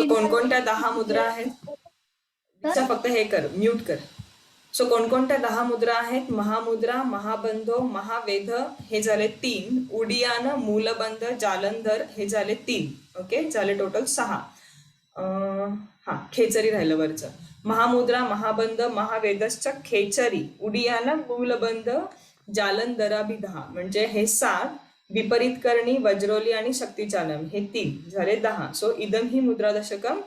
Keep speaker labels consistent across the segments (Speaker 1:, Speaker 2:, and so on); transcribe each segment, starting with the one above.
Speaker 1: कोणकोणत्या 10 मुद्रा आहेत? फक्त हे कर, म्यूट कर. सो कोणकोणत्या 10 मुद्रा आहेत? महामुद्रा, महाबंधो, महावेध हे झाले 3, उडियान, मूलबंध, जालंधर हे झाले 3. ओके, झाले टोटल 6. हा, खेचरी राहिलं वरचं. महामुद्रा, महाबंध, महावेदश्च खेचरी, उडियान, मूलबंध, जालंधराभि 10 म्हणजे हे 7. विपरीत करणी, वज्रोली आणि शक्तिचालम हे 3 झाले 10. सो इदम ही मुद्रा दशकम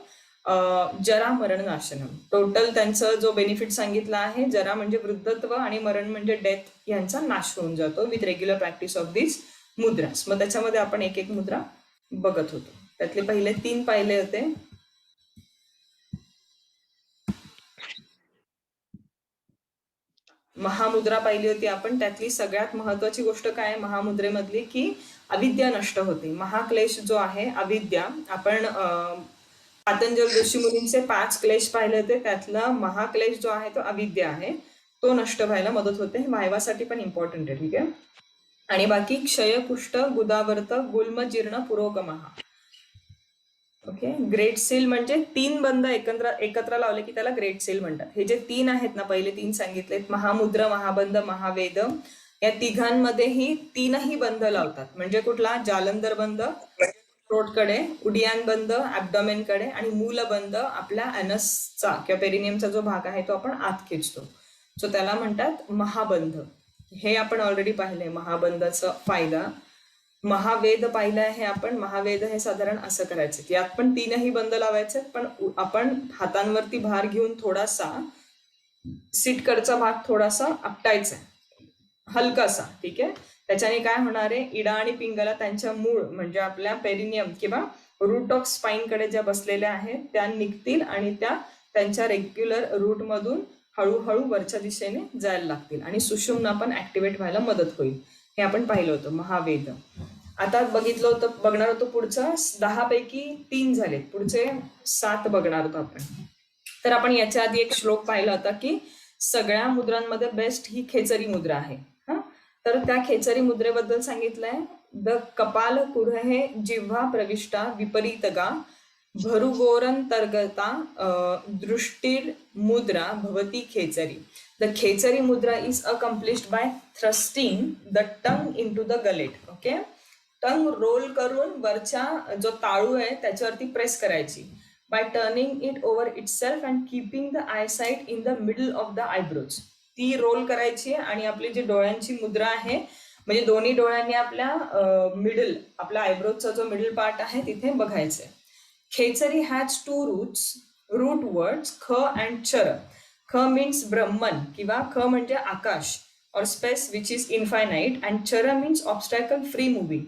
Speaker 1: जरा मरण नाशनम. टोटल त्यांचं जो बेनिफिट सांगितला आहे, जरा म्हणजे वृद्धत्व आणि मरण म्हणजे डेथ यांचा नाश होऊन जातो विथ रेग्युलर प्रॅक्टिस ऑफ दिस मुद्रास. मग त्याच्यामध्ये आपण एक एक मुद्रा बघत होतो. त्यातले पहिले 3 पाहिले होते. महामुद्रा पाहिली होती आपण. त्यातली सगळ्यात महत्वाची गोष्ट काय महामुद्रेमधली, की अविद्या नष्ट होते. महाक्लेश जो आहे अविद्या, आपण पातंजल ऋषी मुनींचे 5 क्लेश पाहिले होते. त्यातला महाक्लेश जो आहे तो अविद्या आहे, तो नष्ट व्हायला मदत होते. हे वायवासाठी पण इम्पॉर्टंट आहे. ठीक आहे. आणि बाकी क्षय, कुष्ठ, गुदावर्त, गुल्म, जीर्ण, पुरोगमहा. ओके. ग्रेट सील म्हणजे 3 बंध एकत्र लावले की त्याला ग्रेट सील म्हणतात. हे जे 3 आहेत ना, पहिले 3 सांगितलेत, महामुद्रा, महाबंध, महावेद, या तिघांमध्येही 3ही बंध लावतात. म्हणजे कुठला? जालंधर बंध थ्रोटकडे, उडियान बंद ऍब्डॉमेनकडे, आणि मूलबंद आपल्या अॅनसचा किंवा पेरिनियमचा जो भाग आहे तो आपण आत खेचतो. सो त्याला म्हणतात महाबंध. हे आपण ऑलरेडी पाहिलंय महाबंधाचा फायदा. महावेद पाहिलं आहे आपण. महावेद हे साधारण असं करायचं, यात पण 3ही बंद लावायचे, पण आपण हातांवरती भार घेऊन थोडासा सीटकडचा भाग थोडासा आपटायचा, हलकासा. ठीक आहे. त्याच्याने काय होणार आहे, इडा आणि पिंगला त्यांच्या मूळ म्हणजे आपल्या पेरिनियम किंवा रूट ऑफ स्पाइन कडे ज्या बसलेल्या आहेत त्या निघतील आणि त्या त्यांच्या रेग्युलर रूट मधून हळूहळू वरच्या दिशेने जायला लागतील आणि सुषुम्ना पण ऍक्टिव्हेट व्हायला मदत होईल. हे आपण पाहिलं होतं महावेद. आता बघणार होतो पुढचं 10 पैकी 3 झालेत, पुढचे 7 बघणार होतो आपण. तर आपण याच्या आधी एक श्लोक पाहिला होता की सगळ्या मुद्रांमध्ये बेस्ट ही खेचरी मुद्रा आहे. तर त्या खेचरी मुद्रेबद्दल सांगितलंय. द कपाल कुरहे जिव्हा प्रविष्टा विपरीतगा भरुगोरंतर्गता दृष्टीर मुद्रा भवती खेचरी. The Khechari mudra is accomplished by thrusting the tongue into the gullet. Okay. Tongue roll करून वरच्या जो ताळू आहे त्याच्यावरती प्रेस करायची. By turning it over itself and keeping the eyesight in the middle of the eyebrows. ती रोल करायची आणि आपली जी डोळ्यांची मुद्रा आहे म्हणजे दोन्ही डोळ्यांनी आपल्या मिडल, आपल्या आयब्रोजचा जो मिडल पार्ट आहे तिथे बघायचंय. खेचरी हॅज 2 रूट वर्ड्स ख अँड चर. ख मीन्स ब्रह्मन किंवा ख म्हणजे आकाश और space which is infinite, and चर मीन्स ऑब्स्टॅकल फ्री मुव्हिंग.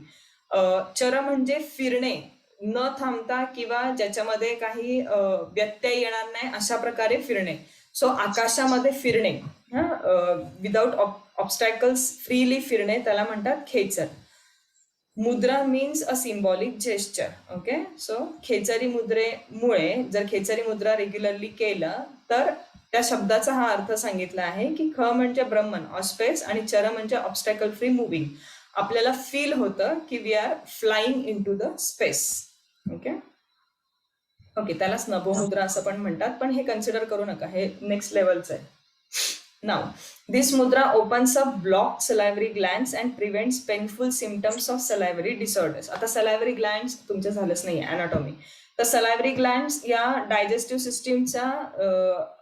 Speaker 1: चर म्हणजे फिरणे न थांबता किंवा ज्याच्यामध्ये काही व्यत्यय येणार नाही अशा प्रकारे फिरणे. सो आकाशामध्ये फिरणे, विदाउट ऑब्स्टॅकल्स फ्रीली फिरणे, त्याला म्हणतात खेचर. Mudra means a symbolic gesture. Okay. So Khechari मुद्रेमुळे जर खेचरी मुद्रा रेग्युलरली केलं तर त्या शब्दाचा हा अर्थ सांगितला आहे की ख म्हणजे ब्रह्मन ऑस्पेस आणि चर म्हणजे ऑब्स्टॅकल फ्री मुव्हिंग. आपल्याला फील होतं की we are flying into the space. Okay. Okay, त्यालाच नभोमुद्रा असं पण म्हणतात, पण हे कन्सिडर करू नका, हे नेक्स्ट लेवलचं आहे. नाव this mudra opens up block salivary glands and prevents painful symptoms of salivary disorders. आता सलायव्हरी ग्लँड्स तुमचं झालंच नाही अॅनाटॉमी. तर सलायव्हरी ग्लँड्स या डायजेस्टिव्ह सिस्टीमच्या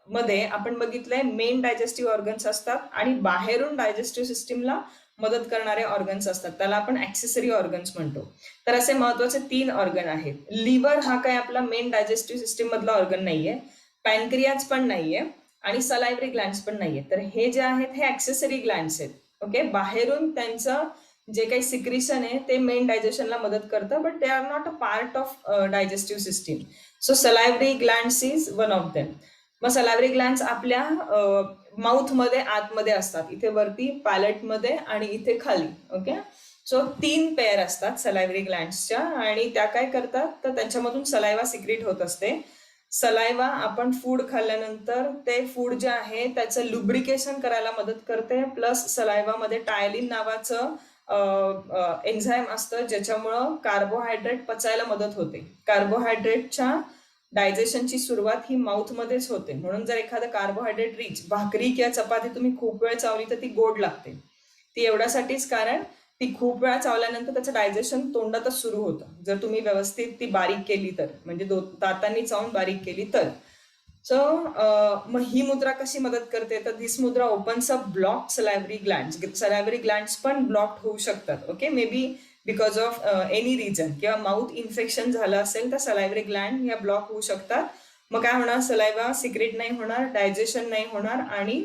Speaker 1: मध्ये आपण बघितलंय मेन डायजेस्टिव्ह ऑर्गन्स असतात आणि बाहेरून डायजेस्टिव्ह सिस्टीमला मदत करणारे ऑर्गन्स असतात, त्याला आपण ऍक्सेसरी ऑर्गन्स म्हणतो. तर असे महत्वाचे 3 ऑर्गन आहेत. लिव्हर हा काय आपला मेन डायजेस्टिव्ह सिस्टीम मधला ऑर्गन नाहीये, पॅनक्रियाज पण नाहीये आणि सलायव्हरी ग्लँड्स पण नाहीये. तर हे जे आहेत हे ऍक्सेसरी ग्लँड्स आहेत. ओके. बाहेरून त्यांचं जे काही सिक्रिशन आहे ते मेन डायजेशनला मदत करतं, but they are not a part of digestive system. So salivary glands is one of them. मग सलायव्हरी ग्लँड्स आपल्या माउथ मध्ये आतमध्ये असतात, इथे वरती पॅलेट मध्ये आणि इथे खाली. ओके. सो 3 पेअर असतात सलायव्हरी ग्लँड्सच्या आणि त्या काय करतात तर त्याच्यामधून सलायवा सिक्रेट होत असते. सलायवा आपण फूड खाल्ल्यानंतर ते फूड जे आहे त्याचं लुब्रिकेशन करायला मदत करते. प्लस सलायवा मध्ये टायलिन नावाचं एन्झाईम असतं ज्याच्यामुळं कार्बोहायड्रेट पचायला मदत होते. कार्बोहायड्रेटच्या डायजेशनची सुरुवात ही माउथमध्येच होते. म्हणून जर एखादं कार्बोहायड्रेट रिच भाकरी किंवा चपाती तुम्ही खूप वेळ चावली तर ती गोड लागते. ती एवढ्यासाठीच कारण ती खूप वेळा चावल्यानंतर त्याचं डायजेशन तोंडातच सुरू होतं. जर तुम्ही व्यवस्थित ती बारीक केली तर, म्हणजे दातांनी चावून बारीक केली तर. सो मग ही मुद्रा कशी मदत करते, तर this mudra opens up block salivary glands. Salivary glands पण ब्लॉक होऊ शकतात. Okay, may be because of any reason, किंवा माउथ इन्फेक्शन झालं असेल तर सलायव्हरी ग्लँड ह्या ब्लॉक होऊ शकतात. मग काय होणार, सलायव्हा सिक्रेट नाही होणार, डायजेशन नाही होणार, आणि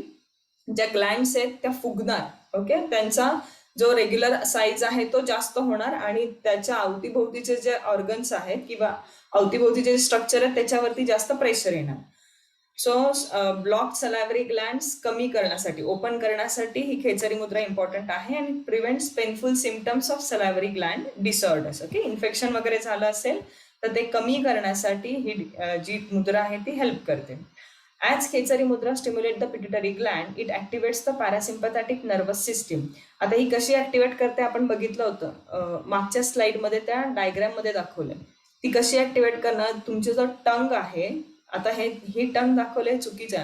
Speaker 1: ज्या ग्लँड्स आहेत त्या फुगणार. ओके, त्यांचा जो रेग्युलर साईज आहे तो जास्त होणार, आणि त्याच्या अवतीभोवतीचे जे ऑर्गन्स आहेत किंवा अवतीभोवतीचे जे स्ट्रक्चर आहेत त्याच्यावरती जास्त प्रेशर येणार. सो ब्लॉक सलायव्हरी ग्लँड्स कमी करण्यासाठी, ओपन करण्यासाठी ही खेचरी मुद्रा इम्पॉर्टंट आहे, आणि prevents painful symptoms of salivary gland disorders. Okay, infection वगैरे झालं असेल तर ते कमी करण्यासाठी ही जी मुद्रा आहे ती हेल्प करते. As Khechari mudra stimulate the pituitary gland, it activates the parasympathetic nervous system. आता ही कशी ॲक्टिवेट करते आपण बघितलं होतं मागच्या स्लाइडमध्ये, त्या डायग्राममध्ये दाखवलंय. ती कशी ॲक्टिवेट करणार, तुमचे जो टंग आहे, आता ही टंग दाखवले चुकीचा,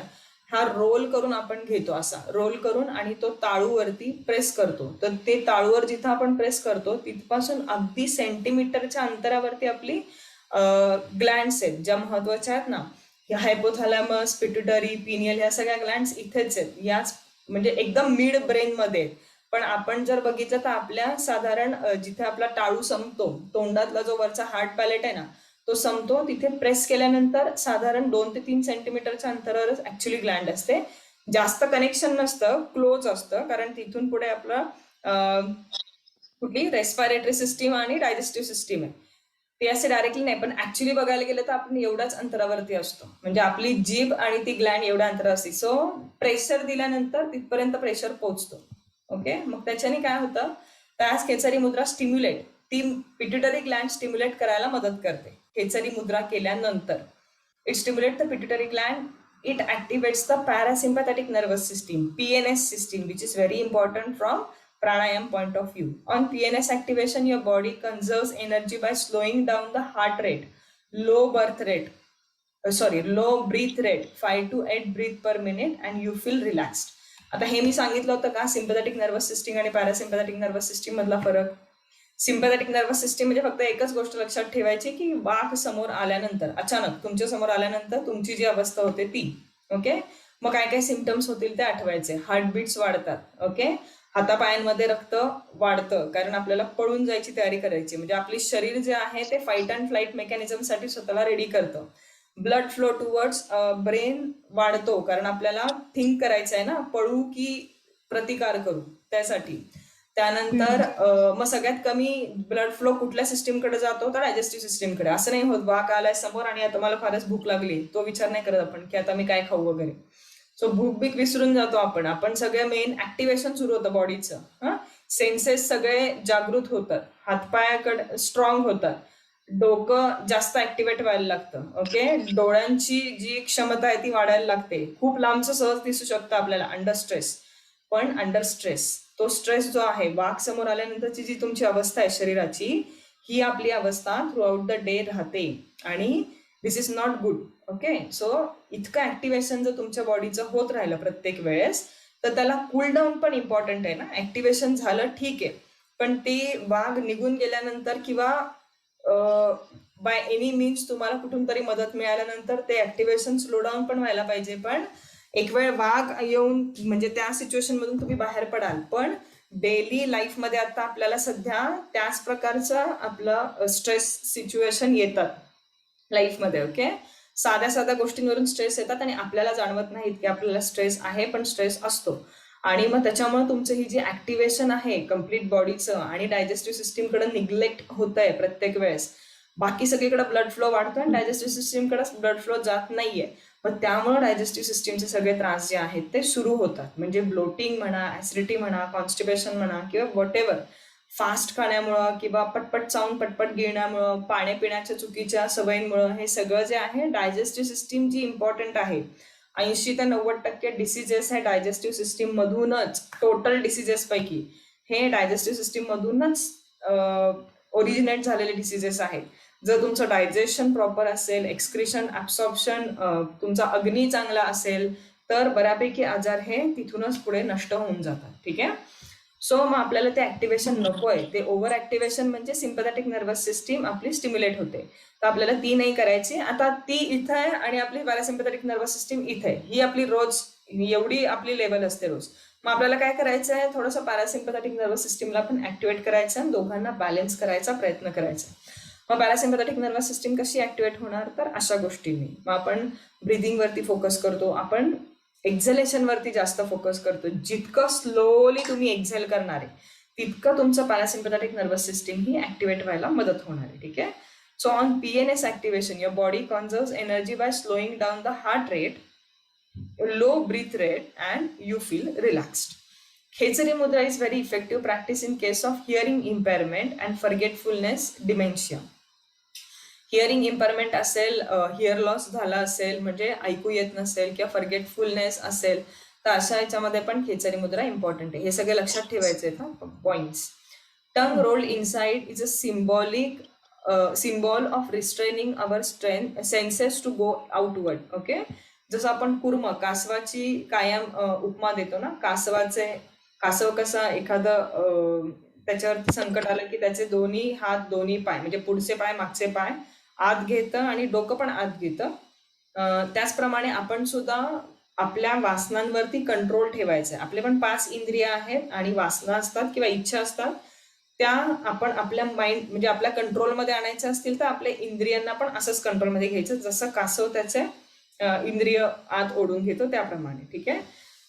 Speaker 1: हा रोल करून आपण घेतो, असा रोल करून, आणि तो ताळूवरती प्रेस करतो. तर ते ताळूवर जिथं आपण प्रेस करतो तिथपासून अगदी सेंटीमीटरच्या अंतरावरती आपली ग्लँड्स आहेत ज्या महत्वाच्या आहेत ना, हायपोथॅलॅमस, पिट्युटरी, पिनियल, ह्या सगळ्या ग्लँड्स इथेच आहेत, याच म्हणजे एकदम मिड ब्रेन मध्ये. पण आपण जर बघितलं तर आपल्या साधारण जिथे आपला टाळू संपतो, तोंडातला जो वरचा हार्ड पॅलेट आहे ना तो संपतो, तिथे प्रेस केल्यानंतर साधारण 2 ते 3 सेंटीमीटरच्या अंतरावरच ऍक्च्युली ग्लँड असते. जास्त कनेक्शन नसतं, क्लोज असतं, कारण तिथून पुढे आपलं कुठली रेस्पिरेटरी सिस्टीम आणि डायजेस्टिव्ह सिस्टीम आहे. ते असे डायरेक्टली नाही, पण ऍक्च्युली बघायला गेलं तर आपण एवढ्याच अंतरावरती असतो, म्हणजे आपली जीभ आणि ती ग्लँड एवढ्या अंतरावर असते. सो प्रेशर दिल्यानंतर तिथपर्यंत प्रेशर पोहोचतो. ओके, मग त्याच्याने काय होतं, त्यास खेचरी मुद्रा स्टिम्युलेट, ती पिट्युटरी ग्लँड स्टिम्युलेट करायला मदत करते खेचरी मुद्रा केल्यानंतर. It stimulate the pituitary gland, it activates the parasympathetic nervous system, PNS system, which is very important from pranayam point of view. On PNS activation, your body conserves energy by slowing down the heart rate, low low breath rate, 5 to 8 breath per minute, and you feel relaxed. आता हे मी सांगितलं होतं का, sympathetic nervous system आणि parasympathetic nervous system मधला फरक. Sympathetic nervous system म्हणजे फक्त एकच गोष्ट लक्षात ठेवायची की वाघ समोर आल्यानंतर, अचानक तुमच्या समोर आल्यानंतर तुमची जी अवस्था होते ती. ओके, मग काय काय सिम्पटम्स होतील ते आठवायचे. हार्टबीट्स वाढतात. ओके, हातापायांमध्ये रक्त वाढतं, कारण आपल्याला पळून जायची तयारी करायची, म्हणजे आपली शरीर जे आहे ते फाईट अँड फ्लाईट मेकॅनिझमसाठी स्वतःला रेडी करतं. ब्लड फ्लो टुवर्ड्स ब्रेन वाढतो, कारण आपल्याला थिंक करायचं आहे ना, पळू की प्रतिकार करू, त्यासाठी. त्यानंतर मग सगळ्यात कमी ब्लड फ्लो कुठल्या सिस्टीमकडे जातो, तर डायजेस्टिव्ह सिस्टीमकडे. असं नाही होत वाघ आलाय समोर आणि आता मला फारच भूक लागली, तो विचार नाही करत आपण की आता मी काय खाऊ वगैरे. सो भूक बीक विसरून जातो आपण सगळं मेन ऍक्टिव्हेशन सुरू होतं बॉडीचं. सेन्सेस सगळे जागृत होतात, हातपायाकडे स्ट्रॉंग होतात, डोकं जास्त ऍक्टिव्हेट व्हायला लागतं. ओके, डोळ्यांची जी क्षमता आहे ती वाढायला लागते. खूप लांबचं सहज दिसू शकतं आपल्याला अंडर स्ट्रेस, पण अंडर स्ट्रेस तो स्ट्रेस जो आहे, वाघ समोर आल्यानंतरची जी तुमची अवस्था आहे शरीराची, ही आपली अवस्था थ्रू आउट द डे राहते, आणि this is not good. Okay, so इतकं ऍक्टिव्हेशन जर तुमच्या बॉडीचं होत राहिलं प्रत्येक वेळेस, तर त्याला कूल डाऊन पण इम्पॉर्टंट आहे ना. ऍक्टिव्हेशन झालं ठीक आहे, पण ते वाघ निघून गेल्यानंतर किंवा बाय एनी मीन्स तुम्हाला कुठून तरी मदत मिळाल्यानंतर ते ऍक्टिव्हेशन स्लो डाऊन पण व्हायला पाहिजे. पण एक वेळ वाघ येऊन म्हणजे त्या सिच्युएशन मधून तुम्ही बाहेर पडाल, पण डेली लाईफमध्ये आता आपल्याला सध्या त्याच प्रकारचं आपलं स्ट्रेस सिच्युएशन येतात लाईफमध्ये. ओके, साध्या साध्या गोष्टींवरून स्ट्रेस येतात आणि आपल्याला जाणवत नाहीत की आपल्याला स्ट्रेस आहे, पण स्ट्रेस असतो. आणि मग त्याच्यामुळे तुमचं ही जी ऍक्टिव्हेशन आहे कम्प्लीट बॉडीचं आणि डायजेस्टिव्ह सिस्टीमकडे निग्लेक्ट होत आहे प्रत्येक वेळेस. बाकी सगळीकडे ब्लड फ्लो वाढतो आणि डायजेस्टिव्ह सिस्टीमकडे ब्लड फ्लो जात नाहीये. मग त्यामुळे डायजेस्टिव्ह सिस्टीमचे सगळे त्रास जे आहेत ते सुरू होतात. म्हणजे ब्लोटिंग म्हणा, ऍसिडिटी म्हणा, कॉन्स्टिपेशन म्हणा, किंवा व्हॉट एव्हर, फास्ट खाण्यामुळं किंवा पटपट चावून पटपट गिळण्यामुळं, पाण्यापिण्याच्या चुकीच्या सवयींमुळं, हे सगळं जे आहे डायजेस्टिव्ह सिस्टीम जी इम्पॉर्टंट आहे, 80 ते 90% डिसीजेस हे डायजेस्टिव्ह सिस्टीम मधूनच, टोटल डिसीजेस पैकी हे डायजेस्टिव्ह सिस्टीम मधूनच ओरिजिनेट झालेले डिसिजेस आहेत. जर तुमचं डायजेशन प्रॉपर असेल, एक्सक्रिशन ऍब्सॉर्प्शन तुमचा अग्नी चांगला असेल, तर बऱ्यापैकी आजार हे तिथूनच पुढे नष्ट होऊन जातात. ठीक आहे. सो मग आपल्याला ते ऍक्टिव्हेशन नकोय. ते ओव्हर ऍक्टिव्हेशन म्हणजे सिम्पॅथेटिक नर्वस सिस्टीम आपली स्टिम्युलेट होते. तर आपल्याला ती नाही करायची. आता ती इथं आहे आणि आपली पॅरासिम्पॅथेटिक नर्वस सिस्टीम इथे आहे. ही आपली रोज एवढी आपली लेवल असते रोज. मग आपल्याला काय करायचं आहे, थोडंसं पॅरासिम्पॅथेटिक नर्वस सिस्टीमला पण ऍक्टिव्हेट करायचं आणि दोघांना बॅलन्स करायचा प्रयत्न करायचा. मग पॅरासिम्पॅथेटिक नर्वस सिस्टीम कशी ऍक्टिव्हेट होणार, तर अशा गोष्टींनी. मग आपण ब्रिदिंग वरती फोकस करतो, आपण एक्झलेशन वरती जास्त फोकस करतो. जितकं स्लोली तुम्ही एक्झेल करणार आहे तितकं तुमचं पॅरासिम्पॅथेटिक नर्वस सिस्टीम ही ऍक्टिव्हेट व्हायला मदत होणार आहे. ठीक आहे. So on PNS activation your body conserves energy by slowing down the heart rate, low breath rate, and you feel relaxed. Khechari Mudra is very effective practice in case of hearing impairment and forgetfulness dementia. Hearing इम्पेअरमेंट असेल, here loss झाला असेल, म्हणजे ऐकू येत नसेल, किंवा forgetfulness असेल, तर अशा याच्यामध्ये पण खेचरी मुद्रा इम्पॉर्टंट आहे. हे सगळे लक्षात ठेवायचे आहेत points. Tongue rolled inside is a symbol of restraining our senses to go outward. Okay. जसं आपण कुर्म, कासवाची कायम उपमा देतो ना, कासव कसा एखादं त्याच्यावरती संकट आलं की त्याचे दोन्ही हात, दोन्ही पाय, म्हणजे पुढचे पाय, मागचे पाय आत घेतं आणि डोकं पण आत घेतं. त्याचप्रमाणे आपण सुद्धा आपल्या वासनांवरती कंट्रोल ठेवायचा आहे. आपले पण 5 इंद्रिय आहेत आणि वासना असतात किंवा इच्छा असतात. त्या आपण आपल्या माइंड म्हणजे आपल्या कंट्रोलमध्ये आणायच्या असतील तर आपल्या इंद्रियांना पण असंच कंट्रोलमध्ये घ्यायचं, जसं कासव त्याचे इंद्रिय आत ओढून घेतो त्याप्रमाणे. ठीक आहे.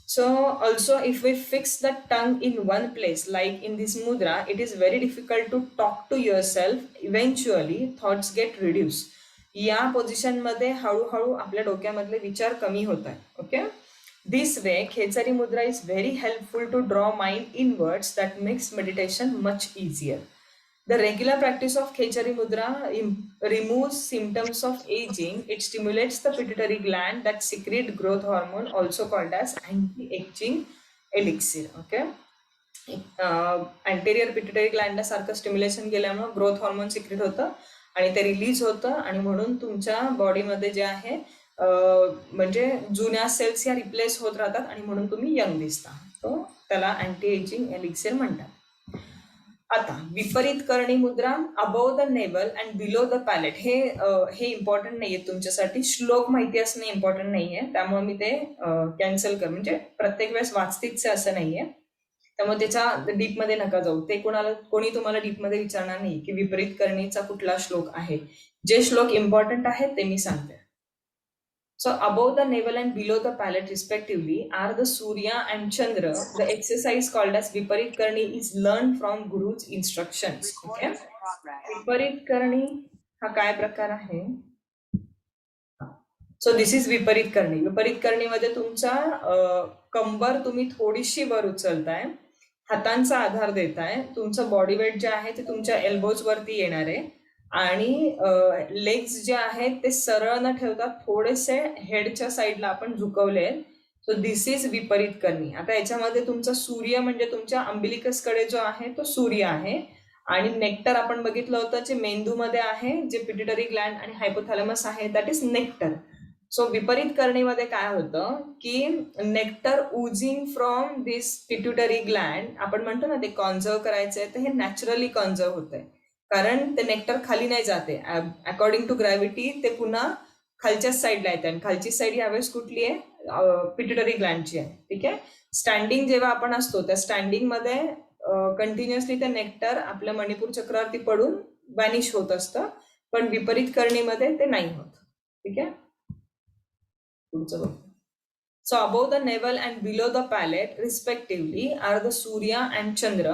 Speaker 1: So also if we fix the tongue in one place like in this mudra, it is very difficult to talk to yourself. Eventually thoughts get reduced. या पोझिशन मध्ये हळूहळू आपल्या डोक्यामधले विचार कमी होत आहेत. ओके. This way खेचरी मुद्रा is very helpful to draw mind inwards. That makes meditation much easier. The regular practice of Khechari Mudra removes symptoms of aging. It stimulates the pituitary gland that secrete growth hormone, also called as anti-aging elixir. Okay. Anterior pituitary Gland सारखं stimulation केल्यामुळे growth hormone secret होतं आणि ते release होतं आणि म्हणून तुमच्या बॉडीमध्ये जे आहे म्हणजे जुन्या सेल्स या रिप्लेस होत राहतात आणि म्हणून तुम्ही यंग दिसता. तो त्याला अँटी एजिंग एलिक्सिर म्हणतात. आता विपरीत करणी मुद्रा, above the navel and below the palate. हे इम्पॉर्टंट नाहीये तुमच्यासाठी. श्लोक माहिती असणे इम्पॉर्टंट नाहीये, त्यामुळे मी ते कॅन्सल कर, म्हणजे प्रत्येक वेळेस वाचतीच असं नाहीये, त्यामुळे त्याच्या डीप मध्ये नका जाऊ. ते कोणी तुम्हाला डीप मध्ये विचारणार नाही की विपरीत करणीचा कुठला श्लोक आहे. जे श्लोक इम्पॉर्टंट आहेत ते मी सांगते. So above the navel and below the palate respectively are the Surya and Chandra. The exercise called as Viparit Karni is learned from Guru's instructions. Okay? Viparit Karni हा काय प्रकार आहे? सो दिस इज विपरीत करणी. विपरीत करणीमध्ये तुमचा कंबर तुम्ही थोडीशी वर उचलताय, हातांचा आधार देताय, तुमचं बॉडी वेट जे आहे ते तुमच्या एल्बोज वरती येणार आहे आणि लेग्स जे आहेत ते सरळ न ठेवता थोडेसे हेडच्या साईडला आपण झुकवले. सो दिस इज विपरीत करणी. आता याच्यामध्ये तुमचा सूर्य म्हणजे तुमच्या अंबिलिकस कडे जो आहे तो सूर्य आहे आणि नेक्टर आपण बघितलं होतं जे मेंदूमध्ये आहे, जे पिट्युटरी ग्लँड आणि हायपोथॅलमस आहे, दॅट इज नेक्टर. सो विपरीत करणीमध्ये काय होतं की nectar उजिंग from this pituitary Gland, आपण म्हणतो ना ते कॉन्झर्व करायचंय, तर हे नॅचरली कॉन्झर्व होत आहे कारण ते नेक्टर खाली नाही जाते. अकॉर्डिंग टू ग्रॅव्हिटी ते पुन्हा खालच्याच साईडला येते आणि खालची साईड यावेळेस कुठली आहे? पिट्युटरी ग्लँडची आहे. ठीक आहे. स्टँडिंग जेव्हा आपण असतो त्या स्टँडिंग मध्ये कंटिन्युअसली ते नेक्टर आपल्या मणिपूर चक्रावरती पडून वॅनिश होत असतं, पण विपरीत करणीमध्ये ते नाही होत. ठीक आहे. So above the navel and below the palate respectively are the Surya and Chandra.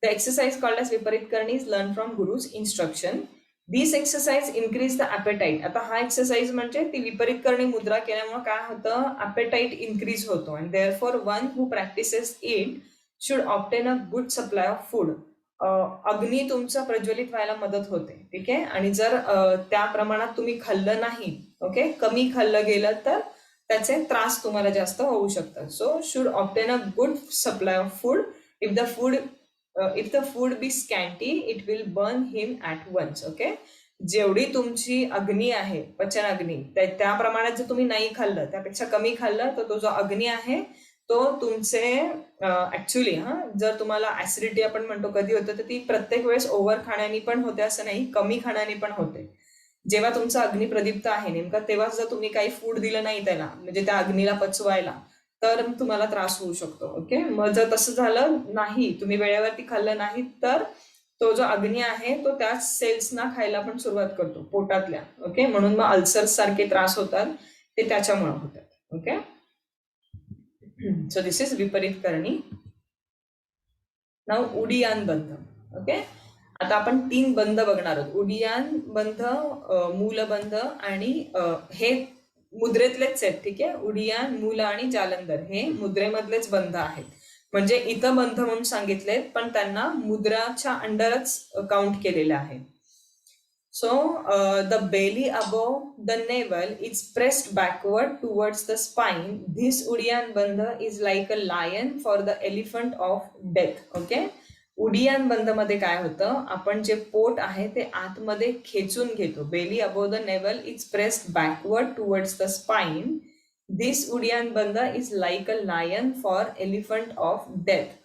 Speaker 1: The exercise called as Viparit Karni is learned from Guru's instruction. These exercise increase the appetite. आता हा एक्सरसाइज म्हणजे ती विपरीत करणी मुद्रा केल्यामुळे काय होतं, appetite increase होतो and therefore one who practices it should obtain a good supply of food. अग्नी तुमचा प्रज्वलित व्हायला मदत होते. ठीक आहे. आणि जर त्या प्रमाणात तुम्ही खाल्लं नाही, ओके, कमी खाल्लं गेलं तर त्याचे त्रास तुम्हाला जास्त होऊ शकतात. So should obtain a good supply of food. If the food if the food be scanty it will burn him at once. Okay, जेवढी तुमची अग्नी आहे, पचन अग्नी, त्या प्रमाणात जर तुम्ही नाही खाल्लं, त्यापेक्षा कमी खाल्लं, तर तो जो अग्नी आहे तो तुमचे ऍक्च्युली जर तुम्हाला ऍसिडिटी आपण म्हणतो कधी होतं, तर ती प्रत्येक वेळेस ओव्हर खाण्याने पण होते असं नाही, कमी खाण्याने पण होते. जेव्हा तुमचा अग्नी प्रदीप्त आहे नेमका, तेव्हा जर तुम्ही काही फूड दिलं नाही त्याला, म्हणजे त्या अग्नीला पचवायला, तर तुम्हाला त्रास होऊ शकतो. ओके, मग जर तसं झालं नाही, तुम्ही वेळेवरती खाल्लं नाही, तर तो जो अग्नी आहे तो त्या सेल्सना खायला पण सुरुवात करतो पोटातल्या. ओके, म्हणून मग अल्सर्स सारखे त्रास होतात, ते त्याच्यामुळे होतात. ओके, सो दिस इज विपरीत करणी. नाव उडियान बंध. ओके, आता आपण 3 बंध बघणार आहोत. उडियान बंध, मूलबंध आणि हे मुद्रेतलेच आहेत. ठीक आहे, उडियान, मूल आणि जालंधर हे मुद्रेमधलेच बंध आहेत. म्हणजे इथं बंध म्हणून सांगितलेत, पण त्यांना मुद्राच्या अंडरच काउंट केलेलं आहे. So the belly above the navel is pressed backward towards the spine. This Udiyan Bandha is like a lion for the elephant of death. Okay, uddiyana बंद मध्ये काय होतं, आपण जे पोट आहे ते आतमध्ये खेचून घेतो. Belly above the navel is pressed backward towards the spine. This Uddiyana bandh is like a lion for elephant of death.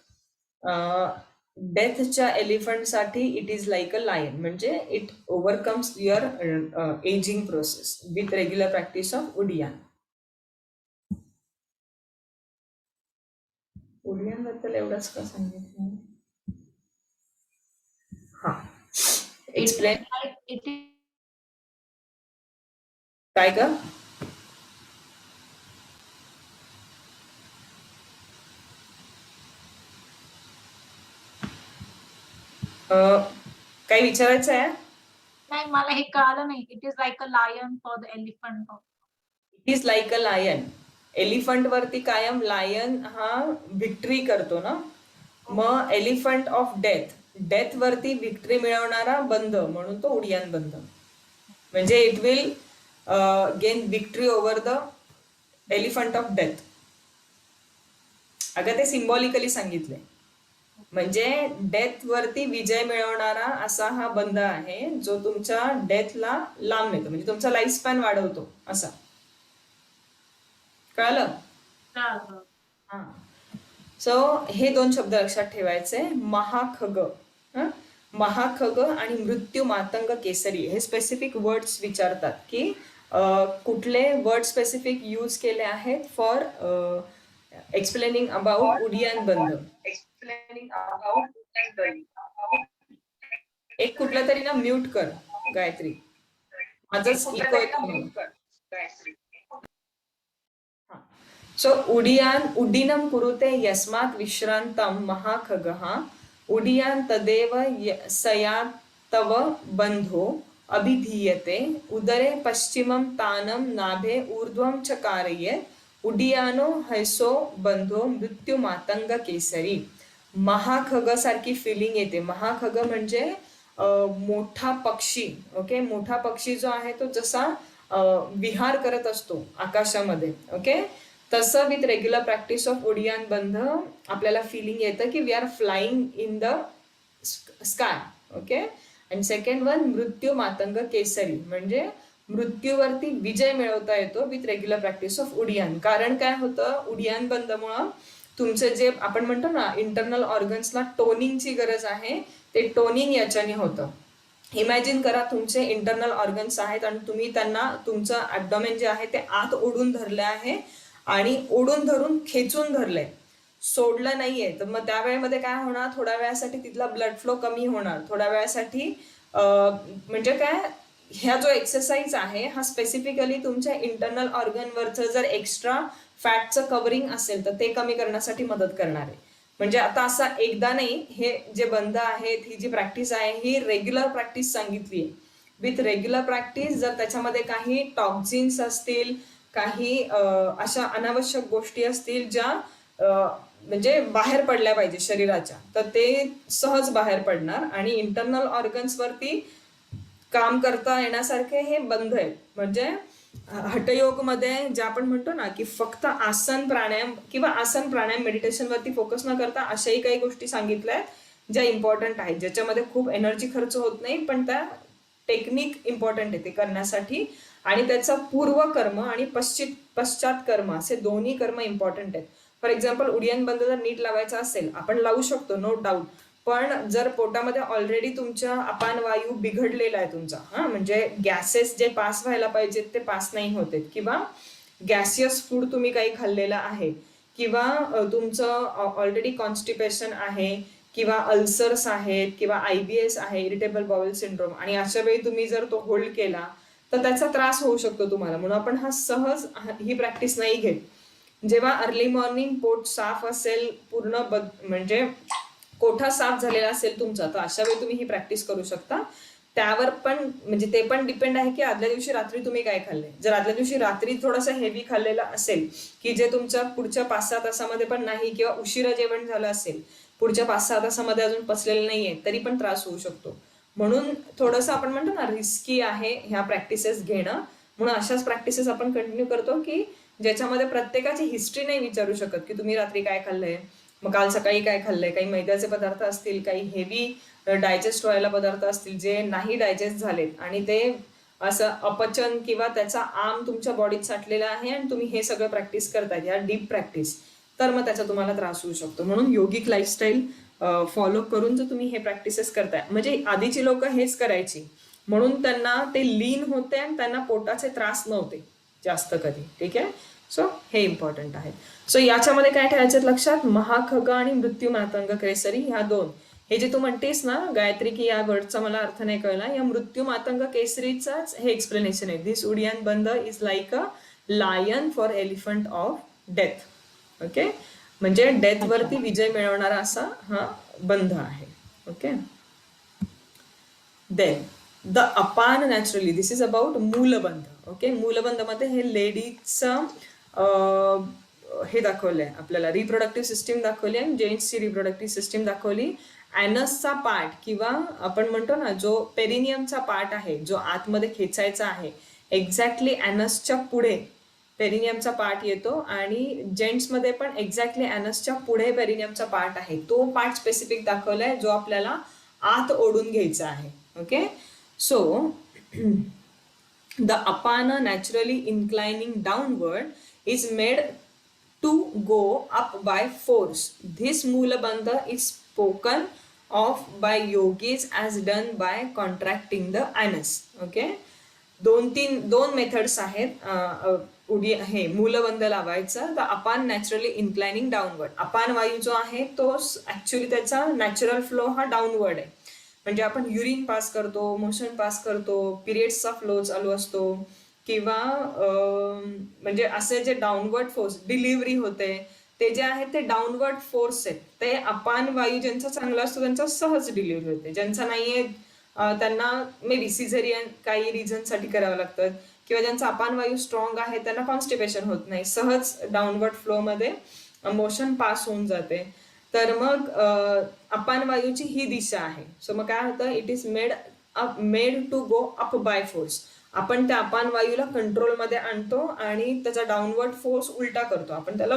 Speaker 1: डेथच्या एलिफंटसाठी it is like a lion, म्हणजे it overcomes your ageing process with regular practice of Uddiyana. Uddiyana बद्दल एवढंच का सांगितलं? हा, explain. काय का? काही विचारायचं आहे?
Speaker 2: नाही, मला हे कळालं नाही. It is like a lion for the elephant.
Speaker 1: It is like a lion. Elephant वरती कायम लायन हा विक्ट्री करतो ना, मग एलिफंट ऑफ डेथ, डेथ वरती विक्ट्री मिळवणारा बंध, म्हणून तो उडियान बंध. म्हणजे it will gain victory over the elephant of death. अगं ते सिम्बॉलिकली सांगितलंय, म्हणजे डेथ वरती विजय मिळवणारा असा हा बंध आहे, जो तुमच्या डेथला लांब नेतो, म्हणजे तुमचा लाईफ स्पॅन वाढवतो असा. कळलं? हा, सो हे 2 शब्द लक्षात ठेवायचे. महाखग, महाखग आणि मृत्यू मातंग केसरी, हे स्पेसिफिक वर्ड्स विचारतात की कुठले वर्ड स्पेसिफिक यूज केले आहेत फॉर एक्सप्लेनिंग अबाउट उडियान बंध. एक कुठला तरी ना म्यूट कर गायत्री, माझंच इको येतो. सो उडियान, उड्डीनं कुरुते यस्मात् विश्रांतं महाखगः. उडियान तदेव सयातव बंधो अभिधीयते. उदरे पश्चिमं तानं नाभे ऊर्ध्वं च कारयेत्. उडियानो हैसो बंधो मृत्यू मातंग केसरी. महाखग सारखी फिलिंग येते. महाखग म्हणजे मोठा पक्षी. ओके, मोठा पक्षी जो आहे तो जसा विहार करत असतो आकाशामध्ये, ओके, तसं with regular practice of Uddiyana bandha आपल्याला फिलिंग येतं की we are flying in the sky. Okay, आणि सेकंड वन मृत्यू मातंग केसरी, म्हणजे मृत्यूवरती विजय मिळवता येतो with regular practice of Uddiyana. कारण काय होतं, उडियान बंधमुळं तुमचे जे आपण म्हणतो ना इंटरनल ऑर्गन्सला टोनिंगची गरज आहे, ते टोनिंग याच्याने होतं. इमॅजिन करा तुमचे इंटरनल ऑर्गन्स आहेत आणि तुम्ही त्यांना तुमचं ॲब्डोमेन जे आहे ते आत ओढून धरले आहे आणि ओढून धरून खेचून धरलंय, सोडलं नाहीये, तर मग त्या वेळेमध्ये काय होणार, थोड्या वेळासाठी तिथला ब्लड फ्लो कमी होणार, थोड्या वेळासाठी म्हणजे काय, ह्या जो एक्सरसाइज आहे हा स्पेसिफिकली तुमच्या इंटरनल ऑर्गनवरचं जर एक्स्ट्रा फॅटचं कव्हरिंग असेल तर ते कमी करण्यासाठी मदत करणार आहे. म्हणजे आता असा एकदा नाही, हे जे बंध आहेत, ही जी प्रॅक्टिस आहे ही रेग्युलर प्रॅक्टिस सांगितली आहे. विथ रेग्युलर प्रॅक्टिस जर त्याच्यामध्ये काही टॉक्झिन्स असतील, काही अशा अनावश्यक गोष्टी असतील ज्या म्हणजे बाहेर पडल्या पाहिजे शरीराच्या, तर ते सहज बाहेर पडणार आणि इंटरनल ऑर्गन्सवरती काम करता येण्यासारखे हे बंध आहेत. म्हणजे हठयोगमध्ये जे आपण म्हणतो ना की फक्त आसन प्राणायाम किंवा आसन प्राणायाम मेडिटेशनवरती फोकस न करता अशाही काही गोष्टी सांगितल्या आहेत ज्या इम्पॉर्टंट आहेत, ज्याच्यामध्ये खूप एनर्जी खर्च होत नाही, पण त्या टेक्निक इम्पॉर्टंट आहे ते करण्यासाठी, आणि त्याचं पूर्वकर्म आणि पश्चात कर्म असे दोन्ही कर्म इम्पॉर्टंट आहेत. फॉर एक्झाम्पल उडियान बंद जर नीट लावायचा असेल, आपण लावू शकतो, नो डाऊट, पण जर पोटामध्ये ऑलरेडी तुमच्या अपान वायू बिघडलेला आहे तुमचा, म्हणजे गॅसेस जे पास व्हायला पाहिजेत ते पास नाही होते, किंवा गॅसियस फूड तुम्ही काही खाल्लेलं आहे, किंवा तुमचं ऑलरेडी कॉन्स्टिपेशन आहे, किंवा अल्सर्स आहेत, किंवा IBS आहे, इरिटेबल बाउल सिंड्रोम, आणि अशा वेळी तुम्ही जर तो होल्ड केला तर त्याचा त्रास होऊ शकतो तुम्हाला. म्हणून आपण ही प्रॅक्टिस नाही घेत. जेव्हा अर्ली मॉर्निंग पोट साफ असेल, पूर्ण म्हणजे कोठा साफ झालेला असेल तुमचा, तर अशा वेळी तुम्ही ही प्रॅक्टिस करू शकता. त्यावर पण म्हणजे ते पण डिपेंड आहे की आदल्या दिवशी रात्री तुम्ही काय खाल्लंय. जर आदल्या दिवशी रात्री थोडंसं हेवी खाल्लेलं असेल, की जे तुमच्या पुढच्या 5-6 तासामध्ये पण नाही, किंवा उशिरा जेवण झालं असेल, पुढच्या 5-6 तासामध्ये अजून पचलेलं नाहीये, तरी पण त्रास होऊ शकतो. म्हणून थोडंसं आपण म्हणतो ना, रिस्की आहे ह्या प्रॅक्टिसेस घेणं. म्हणून अशाच प्रॅक्टिसेस आपण कंटिन्यू करतो की ज्याच्यामध्ये प्रत्येकाची हिस्ट्री नाही विचारू शकत की तुम्ही रात्री काय खाल्लंय, मग काल सकाळी काय खाल्लंय. काही मैद्याचे पदार्थ असतील, काही हेवी डायजेस्ट व्हायला पदार्थ असतील जे नाही डायजेस्ट झालेत, आणि ते असं अपचन किंवा त्याचा आम तुमच्या बॉडीत साठलेला आहे, आणि तुम्ही हे सगळं प्रॅक्टिस करतायत, या डीप प्रॅक्टिस, तर मग त्याचा तुम्हाला त्रास होऊ शकतो. म्हणून योगिक लाईफस्टाईल फॉलो करून जर तुम्ही हे प्रॅक्टिसेस करताय, म्हणजे आधीची लोक हेच करायची, म्हणून त्यांना ते लीन होते आणि त्यांना पोटाचे त्रास नव्हते जास्त कधी. ठीक आहे, सो हे इम्पॉर्टंट आहे. सो याच्यामध्ये काय ठेवायचं लक्षात, महाखग आणि मृत्यू मातंग केसरी ह्या दोन, हे जे तू म्हणतेस ना गायत्री की या वर्डचा मला अर्थ नाही कळला, या मृत्यू मातंग केसरीचाच हे एक्सप्लेनेशन आहे. This Uddiyana bandh is like a lion for elephant of death. Okay, म्हणजे डेथ वरती विजय मिळवणारा असा हा बंध आहे. Okay, then the apana naturally, this is about Moolbandh. Okay, Moolbandh मध्ये हे लेडीजचं हे दाखवलंय आपल्याला, रिप्रोडक्टिव्ह सिस्टीम दाखवली आणि जेंट्सची रिप्रोडक्टिव्ह सिस्टीम दाखवली. ॲनसचा पार्ट, किंवा आपण म्हणतो ना जो पेरिनियमचा पार्ट आहे, जो आतमध्ये खेचायचा आहे, एक्झॅक्टली ॲनसच्या पुढे पेरिनियमचा पार्ट येतो, आणि जेंट्समध्ये पण एक्झॅक्टली ॲनसच्या पुढे पेरिनियमचा पार्ट आहे. तो पार्ट स्पेसिफिक दाखवलाय जो आपल्याला आत ओढून घ्यायचा आहे. Okay, so the apana naturally inclining downward is made to go up by force. This Moolabandha is spoken of by yogis as done by contracting the anus. Okay, दोन मेथड्स आहेत हे मूलबंध लावायचा. द अपान नॅचरली इन्क्लाइनिंग डाऊनवर्ड, अपान वायू जो आहे तो actually त्याचा natural flow हा डाऊनवर्ड आहे. म्हणजे आपण युरिन पास करतो, मोशन पास करतो, पिरियड्सचा फ्लो चालू असतो, किंवा म्हणजे असे जे डाऊनवर्ड फोर्स, डिलिव्हरी होते, ते जे आहे ते डाऊनवर्ड फोर्स आहेत. ते अपान वायू ज्यांचा चांगला असतो त्यांचा सहज डिलिव्हरी होते, ज्यांचा नाहीये त्यांना मे बी सिझेरियन काही रिझनसाठी करावं लागतं, किंवा ज्यांचा अपान वायू स्ट्रॉंग आहे त्यांना कॉन्स्टिपेशन होत नाही, सहज डाऊनवर्ड फ्लोमध्ये मोशन पास होऊन जाते. तर मग अपान वायूची ही दिशा आहे. सो मग काय होतं, it is made to go up by force. आपण त्या अपान वायूला कंट्रोलमध्ये आणतो आणि त्याचा डाऊनवर्ड फोर्स उलटा करतो, आपण त्याला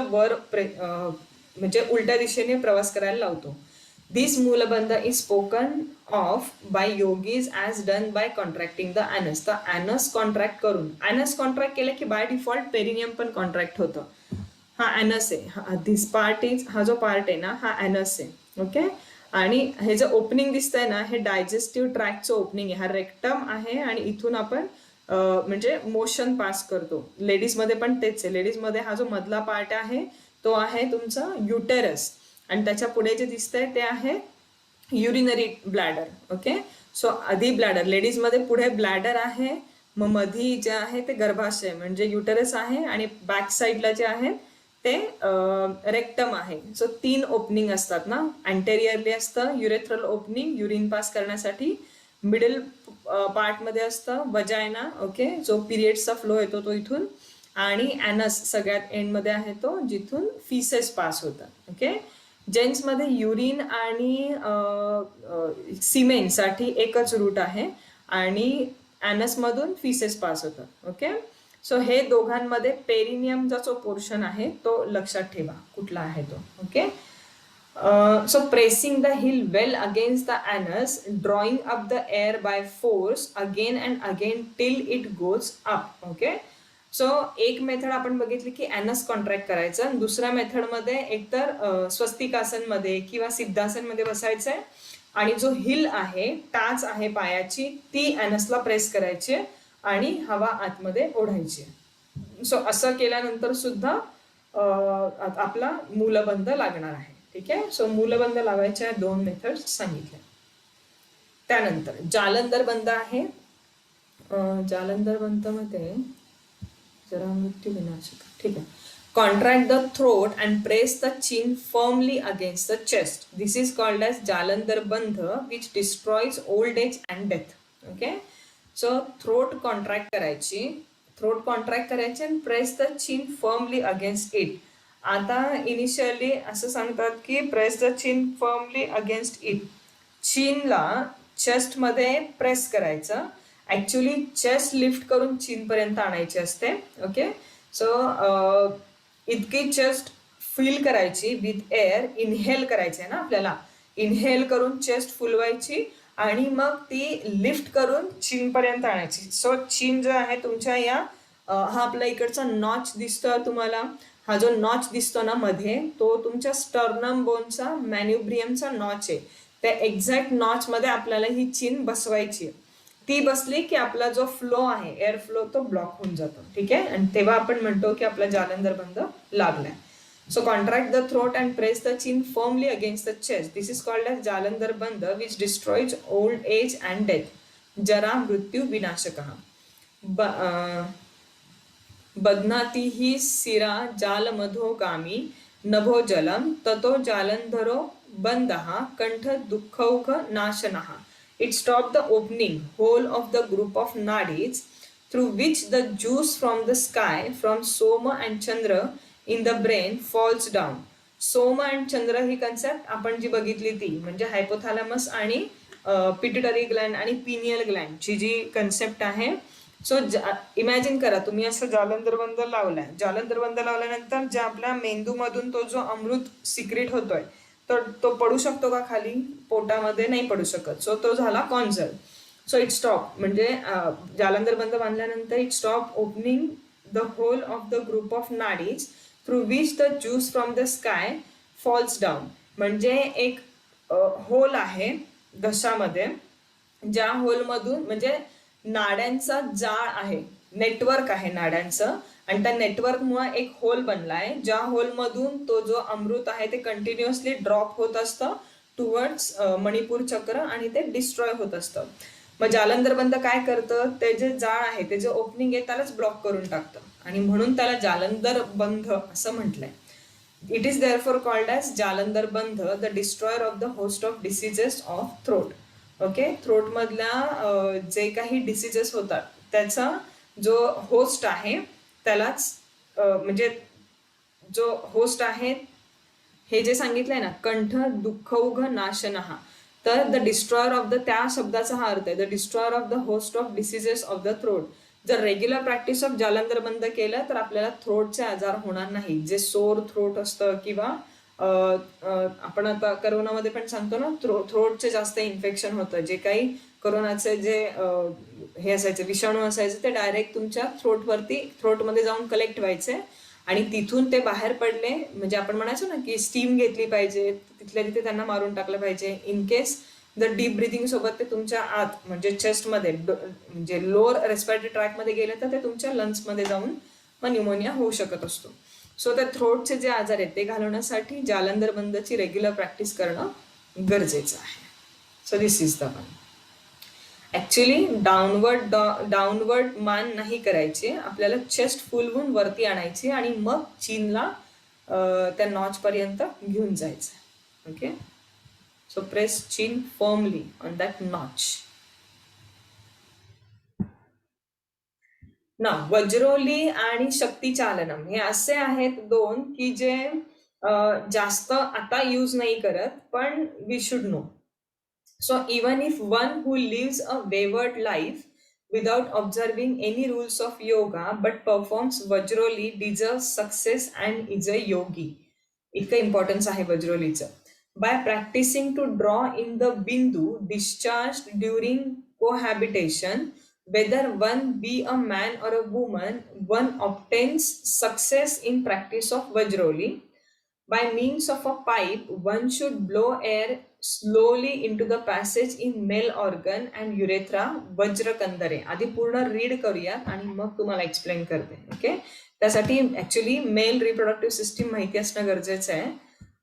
Speaker 1: म्हणजे उलट्या दिशेने प्रवास करायला लावतो. This Moolbandh is spoken of by yogis as done by contracting the anus. तर ॲनस कॉन्ट्रॅक्ट करून, ॲनस कॉन्ट्रॅक्ट केलं की बाय डिफॉल्ट पेरिनियम पण कॉन्ट्रॅक्ट होतं. हा ॲनस आहे, दिस पार्ट इज, हा जो पार्ट आहे ना हा ॲनस आहे. ओके, आणि हे जे ओपनिंग दिसतंय ना हे डायजेस्टिव्ह ट्रॅक्टचं ओपनिंग आहे, हा रेक्टम आहे, आणि इथून आपण म्हणजे मोशन पास करतो. लेडीजमध्ये पण तेच आहे. लेडीजमध्ये हा जो मधला पार्ट आहे तो आहे तुमचा युटेरस, आणि त्याच्या पुढे जे दिसतंय ते आहे युरिनरी ब्लॅडर. ओके, सो आधी ब्लॅडर, लेडीजमध्ये पुढे ब्लॅडर आहे, मग मधी जे आहे ते गर्भाशय म्हणजे युटेरस आहे, आणि बॅक साईडला जे आहे ते रेक्टम आहे. सो 3 ओपनिंग असतात ना, अँटेरियरली असतं युरेथ्रल ओपनिंग युरिन पास करण्यासाठी, मिडल पार्टमध्ये असतं वजायना, ओके, जो पिरियड्सचा फ्लो येतो तो इथून, आणि ॲनस सगळ्यात एंडमध्ये आहे तो जिथून फिसेस पास होतात. ओके, जेंट्समध्ये युरिन आणि सिमेनसाठी एकच रूट आहे, आणि ॲनसमधून फिसेस पास होतात. ओके, सो हे दोघांमध्ये पेरिनियमचा जो पोर्शन आहे तो लक्षात ठेवा कुठला आहे तो. Okay, So pressing the heel well against the anus, drawing up the air by force again and again till it goes up. Okay. So एक मेथड आपण बघितली की ॲनस कॉन्ट्रॅक्ट करायचं आणि दुसऱ्या मेथडमध्ये एकतर स्वस्तिकासनमध्ये किंवा सिद्धासनमध्ये बसायचं आहे आणि जो हिल आहे, टाच आहे पायाची, ती ॲनसला प्रेस करायची आणि हवा आतमध्ये ओढायची. सो असं केल्यानंतर सुद्धा आपला मूलबंध लागणार आहे. ठीक आहे. सो मूलबंध लावायच्या 2 मेथड्स सांगितल्या. त्यानंतर जालंधर बंद आहे. जालंधर बंद मध्ये जरा मृत्यू विनाशक. ठीक आहे. Contract the throat and press the chin firmly against the chest. This is called as Jalandhar Bandha, which destroys old age and death. Okay. So throat contract करायची and press the chin firmly against it. आता initially असं सांगतात की press the chin firmly against it. चिनला chest मध्ये press करायचं. Actually chest lift करून chin पर्यंत आणायची असते. ओके. सो इतकी चेस्ट फील करायची विथ एअर. इनहेल करायची आहे ना आपल्याला. इनहेल करून चेस्ट फुलवायची आणि मग ती लिफ्ट करून चिन पर्यंत आणायची. सो चिन जो आहे तुमच्या या हा आपला इकडचा नॉच दिसतोय तुम्हाला. हा जो नॉच दिसतो ना मध्ये, तो तुमच्या स्टर्नम बोनचा मॅन्युब्रियमचा नॉच आहे. त्या एक्झॅक्ट नॉच मध्ये आपल्याला ही चिन बसवायची. ती बसली की आपला जो फ्लो आहे, एअर फ्लो, तो ब्लॉक होऊन जातो. ठीक आहे. आणि तेव्हा आपण म्हणतो की आपला जालंधर बंद लागलाय. So contract the throat and press the chin firmly against the chest. This is called as Jalandhar bandh, which destroys old age and death. जरा मृत्यू विनाशकः. बध्नाति हि सिरा जालमधोगामी नभो जलम ततो जालंधरो बंदः कंठ दुःखौघ नाशनः. It stopped the opening hole of the group of nadis through which the juice from the sky from Soma and Chandra in the brain falls down. Soma and Chandra ही concept आपण जी बघितली ती म्हणजे हायपोथॅलॅमस आणि पिट्युटरी ग्लँड आणि pineal ग्लँडची जी कन्सेप्ट आहे. सो इमॅजिन करा तुम्ही असं जालंधर बंद लावलाय. जालंधर बंद लावल्यानंतर ज्या आपल्या मेंदूमधून तो जो अमृत सिक्रेट होतोय तर तो पडू शकतो का खाली? पोटामध्ये नाही पडू शकत. सो तो झाला कॉन्झर्व. सो इट स्टॉप म्हणजे जालंधर बंद बांधल्यानंतर it stop opening the hole of the group of nadis through which the juice from the sky falls down. म्हणजे एक होल आहे घशामध्ये, ज्या होलमधून म्हणजे नाड्यांचा जाळ आहे, नेटवर्क आहे नाड्यांचं, आणि त्या नेटवर्कमुळे एक होल बनलाय, ज्या होलमधून तो जो अमृत आहे ते कंटिन्युअसली ड्रॉप होत असतं टुवर्ड्स मणिपूर चक्र आणि ते डिस्ट्रॉय होत असतं. मग जालंधर बंद काय करतं, ते जे जाळ आहे, ते जे ओपनिंग आहे त्यालाच ब्लॉक करून टाकतं आणि म्हणून त्याला जालंधर बंध असं म्हटलंय. It is therefore called as Jalandhar bandh, the destroyer of the host of diseases of throat. Okay. Throat मधल्या जे काही डिसीजेस होतात त्याचा जो होस्ट आहे त्यालाच म्हणजे जो होस्ट आहे हे जे सांगितलंय ना, कंठ दुःखौघ नाशनः, तर द डिस्ट्रॉयर ऑफ द, त्या शब्दाचा हा अर्थ आहे the destroyer of the host of diseases of the throat. जर रेग्युलर प्रॅक्टिस ऑफ जालंधर बंद केलं तर आपल्याला थ्रोटचे आजार होणार नाही. जे सोर थ्रोट असतं किंवा आपण आता करोनामध्ये पण सांगतो ना, थ्रोटचे जास्त इन्फेक्शन होतं. जे काही करोनाचे जे हे असायचे विषाणू असायचे ते डायरेक्ट तुमच्या थ्रोटमध्ये जाऊन कलेक्ट व्हायचे आणि तिथून ते बाहेर पडले म्हणजे आपण म्हणायचो ना की स्टीम घेतली पाहिजे, तिथल्या तिथे त्यांना मारून टाकलं पाहिजे. इन केस जर डीप ब्रिथिंग सोबत ते तुमच्या आत म्हणजे चेस्टमध्ये म्हणजे लोअर रेस्पिरेटरी ट्रॅकमध्ये गेले तर ते तुमच्या लंग्समध्ये जाऊन मग न्यूमोनिया होऊ शकत असतो. सो त्या थ्रोटचे जे आजार आहेत ते घालवण्यासाठी जालंधर बंदची रेग्युलर प्रॅक्टिस करणं गरजेचं आहे. So this is the one. Actually downward मान नाही करायची, आपल्याला चेस्ट फुलवून वरती आणायची आणि मग चीनला त्या नॉच पर्यंत घेऊन जायचं. Okay. So press chin firmly on that notch. ना वज्रोली आणि शक्ती चालनम हे असे आहेत 2 की जे जास्त आता यूज नाही करत पण we should know. So even if one who lives a wayward life without observing any rules of yoga but performs Vajroli deserves success and is a yogi. इतकं इम्पॉर्टन्स आहे वज्रोलीचं. by practicing to draw in the bindu discharged during cohabitation, whether one be a man or a woman, one obtains success in practice of Vajroli. By means of a pipe, one should blow air slowly into the passage in male organ and urethra Vajrakandare. आधी पूर्ण read करूया आणि मग तुम्हाला explain करते. Okay, त्यासाठी actually male reproductive system माहिती असणं गरजेचं आहे.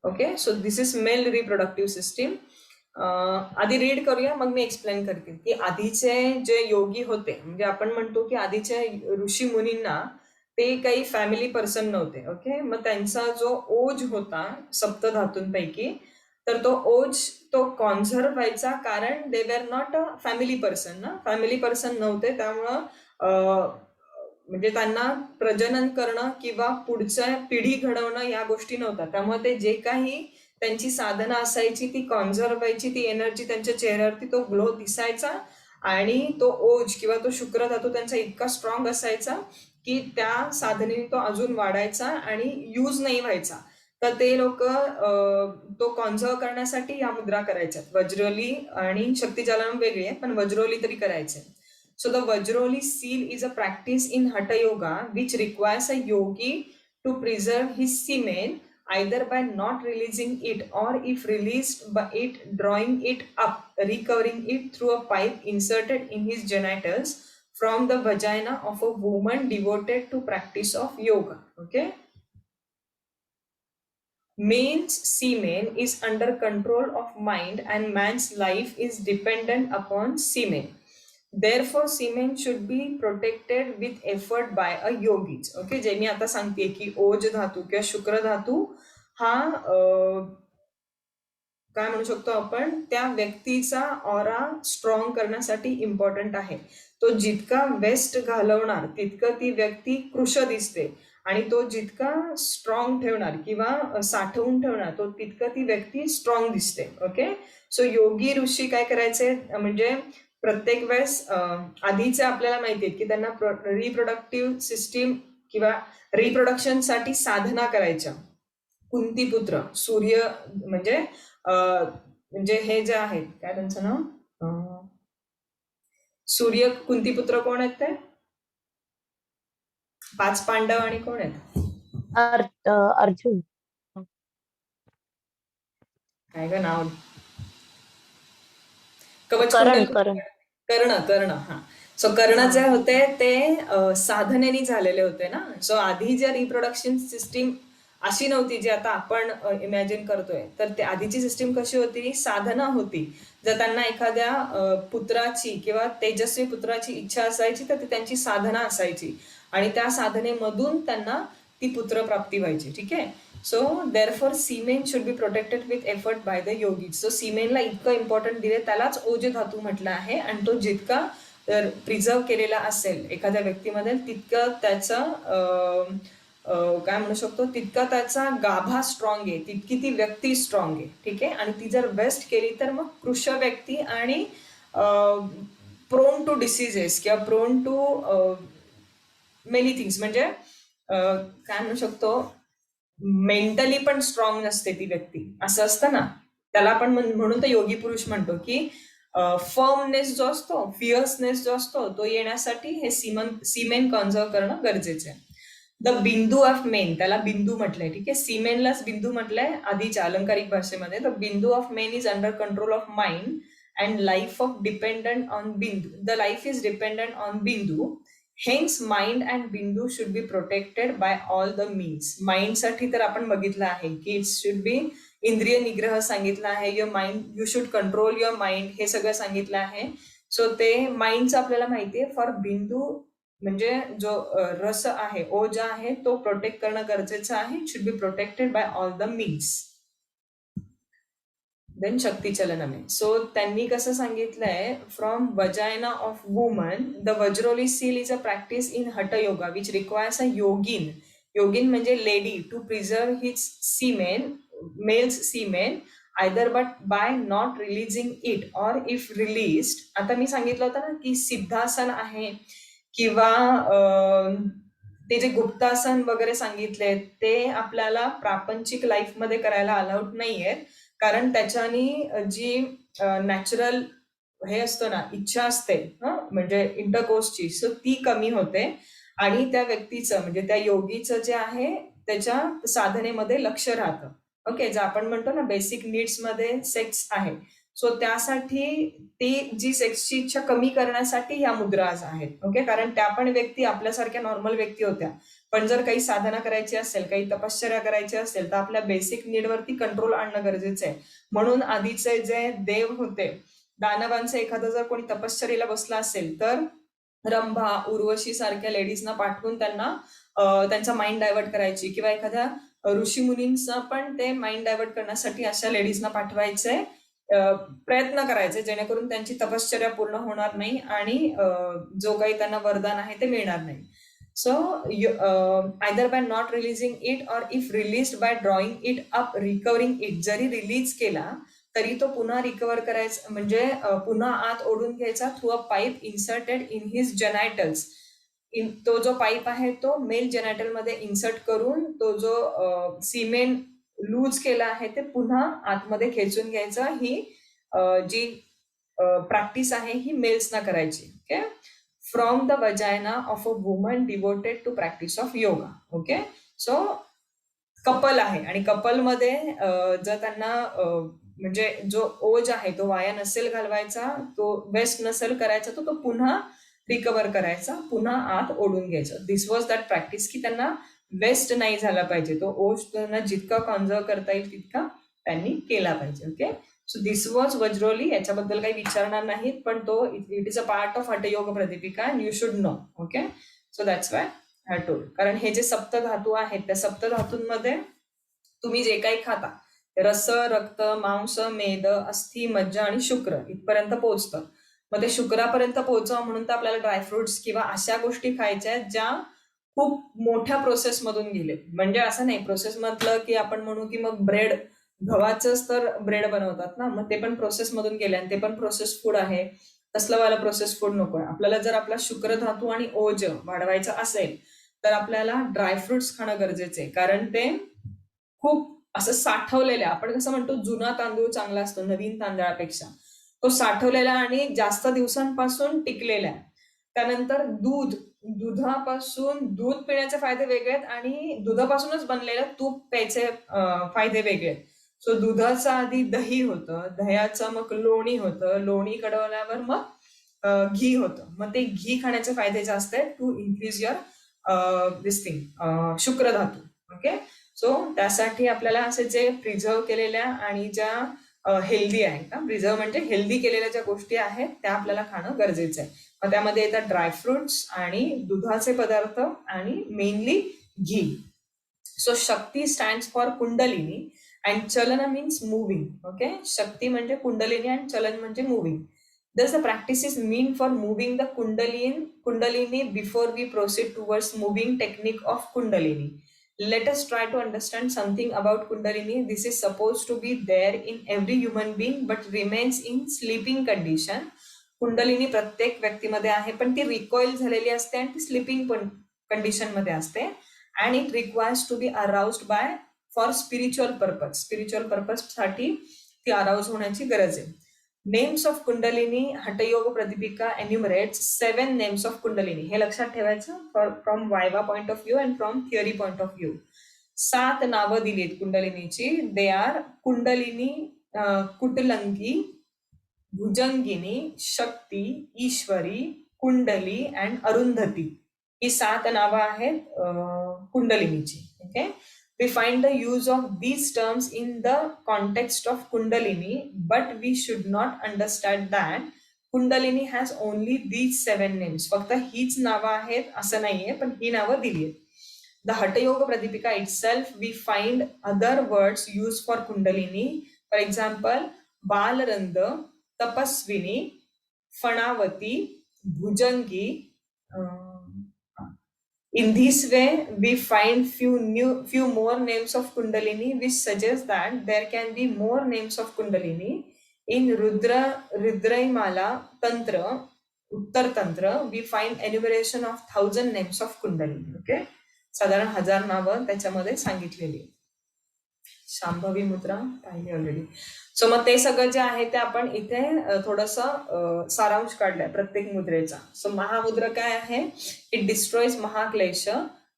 Speaker 1: Okay, so this is male reproductive system. आधी रीड करूया, मग मी एक्सप्लेन करते की आधीचे जे योगी होते, म्हणजे आपण म्हणतो की आधीच्या ऋषी मुनींना ते काही फॅमिली पर्सन नव्हते. ओके, मग त्यांचा जो ओज होता सप्तधातूंपैकी, तर तो ओज तो कॉन्झर्व व्हायचा, कारण they were not a family person ना, फॅमिली पर्सन नव्हते, त्यामुळं म्हणजे त्यांना प्रजनन करणं किंवा पुढच्या पिढी घडवणं या गोष्टी नव्हत्या. त्यामुळे ते जे काही त्यांची साधना असायची ती कॉन्झर्व व्हायची, ती एनर्जी त्यांच्या चेहऱ्यावरती तो ग्लो दिसायचा, आणि तो ओज किंवा तो शुक्र धातू त्यांचा इतका स्ट्रॉंग असायचा की त्या साधनेने तो अजून वाढायचा आणि यूज नाही व्हायचा. तर ते लोक तो कॉन्झर्व करण्यासाठी या मुद्रा करायच्यात. वज्रोली आणि शक्तिचालन वेगळी आहे, पण वज्रोली तरी करायचे. So the Vajroli seal is a practice in Hatha Yoga which requires a yogi to preserve his semen either by not releasing it, or if released by it, drawing it up, recovering it through a pipe inserted in his genitals from the vagina of a woman devoted to practice of yoga. Okay. Man's semen is under control of mind and man's life is dependent upon semen. Therefore, semen should be protected with effort by a yogis. Okay, जे मी आता सांगते की ओज धातू किंवा शुक्र धातू हा काय म्हणू शकतो आपण, त्या व्यक्तीचा ऑरा स्ट्रॉंग करण्यासाठी इम्पॉर्टंट आहे. तो जितका वेस्ट घालवणार तितकं ती व्यक्ती कृश दिसते, आणि तो जितका स्ट्रॉंग ठेवणार किंवा साठवून ठेवणार तो तितकं ती व्यक्ती स्ट्रॉंग दिसते. ओके, सो योगी ऋषी काय करायचे, म्हणजे प्रत्येक वेळेस आधीचे आपल्याला माहिती आहे की त्यांना रिप्रोडक्टिव्ह सिस्टीम किंवा रिप्रोडक्शनसाठी साधना करायच्या. कुंतीपुत्र सूर्य म्हणजे हे जे आहेत, काय त्यांचं नाव, सूर्य कुंतीपुत्र कोण आहेत ते, 5 पांडव, आणि कोण आहेत,
Speaker 3: अर्जुन,
Speaker 1: काय ग नाव, कर्ण. हा, सो कर्ण जे होते ते साधनेने झालेले होते ना. सो आधी जे रिप्रोडक्शन सिस्टीम अशी नव्हती जी आता आपण इमॅजिन करतोय. तर ते आधीची सिस्टीम कशी होती, साधना होती. जर त्यांना एखाद्या पुत्राची किंवा तेजस्वी पुत्राची इच्छा असायची तर ती त्यांची साधना असायची, आणि त्या साधनेमधून त्यांना ती पुत्रप्राप्ती व्हायची. ठीक आहे. So therefore semen should be protected with effort by the yogis. So सीमेनला इतकं इम्पॉर्टंट दिले, त्यालाच ओज धातू म्हटलं आहे, आणि तो जितका प्रिझर्व केलेला असेल एखाद्या व्यक्तीमध्ये तितकं त्याचं काय म्हणू शकतो, तितका त्याचा गाभा स्ट्रॉंग आहे, तितकी ती व्यक्ती स्ट्रॉंग आहे. ठीक आहे. आणि ती जर वेस्ट केली तर मग कृश व्यक्ती आणि प्रोन टू डिसीजेस किंवा प्रोन टू मेनी थिंग्स, म्हणजे काय म्हणू शकतो, मेंटली पण स्ट्रॉंग नसते ती व्यक्ती, असं असतं ना. त्याला आपण म्हणून तर योगी पुरुष म्हणतो की फर्मनेस जो असतो, फिअर्सनेस जो असतो, तो येण्यासाठी हे सीमेन कॉन्झर्व करणं गरजेचं आहे. द बिंदू ऑफ मेन, त्याला बिंदू म्हटलंय. ठीक आहे. सीमेनलाच बिंदू म्हटलंय आधीच्या अलंकारिक भाषेमध्ये. The bindu of man is under control of mind and life of dependent on bindu. The life is dependent on bindu. Hence mind and bindu should be protected by all the means. Mind साठी तर आपण बघितलं आहे की इट शुड बी इंद्रिय निग्रह सांगितलं आहे, your mind, you should control your mind, हे सगळं सांगितलं आहे. सो ते माइंडचं आपल्याला माहितीये. फॉर बिंदू म्हणजे जो रस आहे, ओज आहे, तो प्रोटेक्ट करणं गरजेचं आहे. It should be protected by all the means. Then शक्तिचलनमे. सो त्यांनी कसं सांगितलंय, from vagina of woman the Vajroli seal is a practice in Hatha yoga which requires a yogin. Yogin म्हणजे lady, to preserve his semen, males semen, either but by not releasing it, or if released. आता मी सांगितलं होतं ना की सिद्धासन आहे किंवा ते जे गुप्तासन वगैरे सांगितले ते आपल्याला प्रापंचिक लाईफ मध्ये करायला अलाउड नाहीये, कारण त्याच्यानी जी नॅचरल हे असतं ना, इच्छा असते म्हणजे इंटरकोर्सची, सो ती कमी होते आणि त्या व्यक्तीचं म्हणजे त्या योगीचं जे आहे त्याच्या साधनेमध्ये लक्ष राहतं. ओके, जे आपण म्हणतो ना बेसिक नीड्स मध्ये सेक्स आहे, सो त्यासाठी ती जी सेक्सची इच्छा कमी करण्यासाठी ह्या मुद्रा आहेत. ओके, कारण त्या पण व्यक्ती आपल्यासारख्या नॉर्मल व्यक्ती होत्या, पण जर काही साधना करायची असेल, काही तपश्चर्या करायची असेल, तर आपल्या बेसिक नीडवरती कंट्रोल आणणं गरजेचं आहे. म्हणून आधीचे जे देव होते, दानवांचं एखादं जर कोणी तपश्चर्येला बसला असेल तर रंभा, उर्वशी सारख्या लेडीजना पाठवून त्यांना त्यांचा माइंड डायव्हर्ट करायची, किंवा एखाद्या ऋषी मुनींचा पण ते माइंड डायव्हर्ट करण्यासाठी अशा लेडीजना पाठवायचे, प्रयत्न करायचे, जेणेकरून त्यांची तपश्चर्या पूर्ण होणार नाही आणि जो काही त्यांना वरदान आहे ते मिळणार नाही. So either by not releasing it or if released by drawing it up recovering it, जरी रिलीज केला तरी तो पुन्हा रिकव्हर करायचा म्हणजे पुन्हा आत ओढून घ्यायचा through a pipe inserted in his genitals. तो जो पाईप आहे तो मेल जेनायटल मध्ये इन्सर्ट करून तो जो सिमेंट लूज केला आहे ते पुन्हा आतमध्ये खेचून घ्यायचा. ही जी प्रॅक्टिस आहे ही मेल्सना करायची. Okay, from the vagina of a woman devoted to practice of yoga. Okay, so couple आहे आणि कपलमध्ये जर त्यांना म्हणजे जो ओज आहे तो वाया नसेल घालवायचा, तो वेस्ट नसेल करायचा, तो पुन्हा रिकव्हर करायचा, पुन्हा आत ओढून घ्यायचं. दिस वॉज दॅट प्रॅक्टिस की त्यांना वेस्ट नाही झाला पाहिजे, तो ओज त्यांना जितका कॉन्झर्व करता येईल तितका त्यांनी केला पाहिजे. Okay, so this was Vajroli. याच्याबद्दल काही विचारणार नाहीत, पण तो it is a part of Hatha Yoga Pradipika and you should know. Okay, so that's why I told. कारण हे जे सप्त धातू आहेत त्या सप्त धातूंमध्ये तुम्ही जे काही खाता, रस, रक्त, मांस, मेद, अस्थि, मज्जा आणि शुक्र इथपर्यंत पोहोचतं. मग ते शुक्रापर्यंत पोहोचावं म्हणून तर आपल्याला ड्रायफ्रुट्स किंवा अशा गोष्टी खायच्या ज्या खूप मोठ्या प्रोसेसमधून गेले. म्हणजे असं नाही प्रोसेस म्हटलं की आपण म्हणू की मग ब्रेड, गव्हाचंच तर ब्रेड बनवतात ना, मग ते पण प्रोसेसमधून गेले आणि ते पण प्रोसेस फूड आहे. तसलं वाला प्रोसेस फूड नकोय आपल्याला. जर आपला शुक्र धातू आणि ओज वाढवायचा असेल तर आपल्याला ड्रायफ्रुट्स खाणं गरजेचं आहे, कारण ते खूप असं साठवलेलं, आपण कसं म्हणतो जुना तांदूळ चांगला असतो नवीन तांदळापेक्षा, तो साठवलेला आणि जास्त दिवसांपासून टिकलेला आहे. त्यानंतर दूध, दुधापासून दूध पिण्याचे फायदे वेगळे आहेत आणि दुधापासूनच बनलेलं तूप प्यायचे फायदे वेगळे आहेत. सो दुधाचं आधी दही होतं, दह्याचं मग लोणी होतं, लोणी कडवल्यावर मग घी होतं. मग ते घी खाण्याचे फायदे जास्त आहेत to increase your this thing शुक्र धातू. ओके, सो त्यासाठी आपल्याला असे जे प्रिझर्व केलेल्या आणि ज्या हेल्दी आहेत ना, प्रिझर्व म्हणजे हेल्दी केलेल्या ज्या गोष्टी आहेत त्या आपल्याला खाणं गरजेचं आहे. मग त्यामध्ये येतात ड्रायफ्रुट्स आणि दुधाचे पदार्थ आणि mainly ghee. So Shakti stands for kundalini and चलन मीन्स मुव्हिंग. ओके, शक्ती म्हणजे कुंडलिनी आणि चलन म्हणजे moving. Thus the practice is mean for moving the kundalini before we proceed towards moving technique of kundalini. Let us try to understand something about kundalini. This is supposed to be there in every human being but remains in sleeping condition. Kundalini प्रत्येक व्यक्तीमध्ये आहे, पण ती recoil झालेली असते आणि ती sleeping condition मध्ये असते. And it requires to be aroused by for spiritual purpose. Spiritual purpose साठी ती अराउज होण्याची गरज आहे. Names of Kundalini, Hathayoga Pradipika enumerates 7 names of Kundalini. हे लक्षात ठेवायचं from viva point of view and from theory point of view. 7 नावं दिलीत कुंडलिनीची. दे आर कुंडलिनी, कुटलंगी, भुजंगिनी, शक्ती, ईश्वरी, कुंडली अँड अरुंधती. ही 7 नावं आहेत कुंडलिनीची. Okay, we find the use of these terms in the context of Kundalini, but we should not understand that Kundalini has only these 7 names. फक्त हीच नावं आहेत असं नाहीये, पण ही नावं दिली आहेत. The Hatha Yoga Pradipika itself, we find other words used for Kundalini. For example, Balaranda, Tapaswini, Fanavati, Bhujangi. In this way, we find few more names of Kundalini, which suggests that there can be more names of Kundalini. In Rudramala Tantra, Uttar Tantra, we find enumeration of 1000 names of Kundalini. Okay, साधारण 1000 नावं त्याच्यामध्ये सांगितलेली. शांभवी मुद्रा पाहिली already. So मग ते सगळं जे आहे ते आपण इथे थोडंसं सारांश काढलाय प्रत्येक मुद्रेचा. सो महामुद्रा काय आहे? इट डिस्ट्रॉयज महाक्लेश,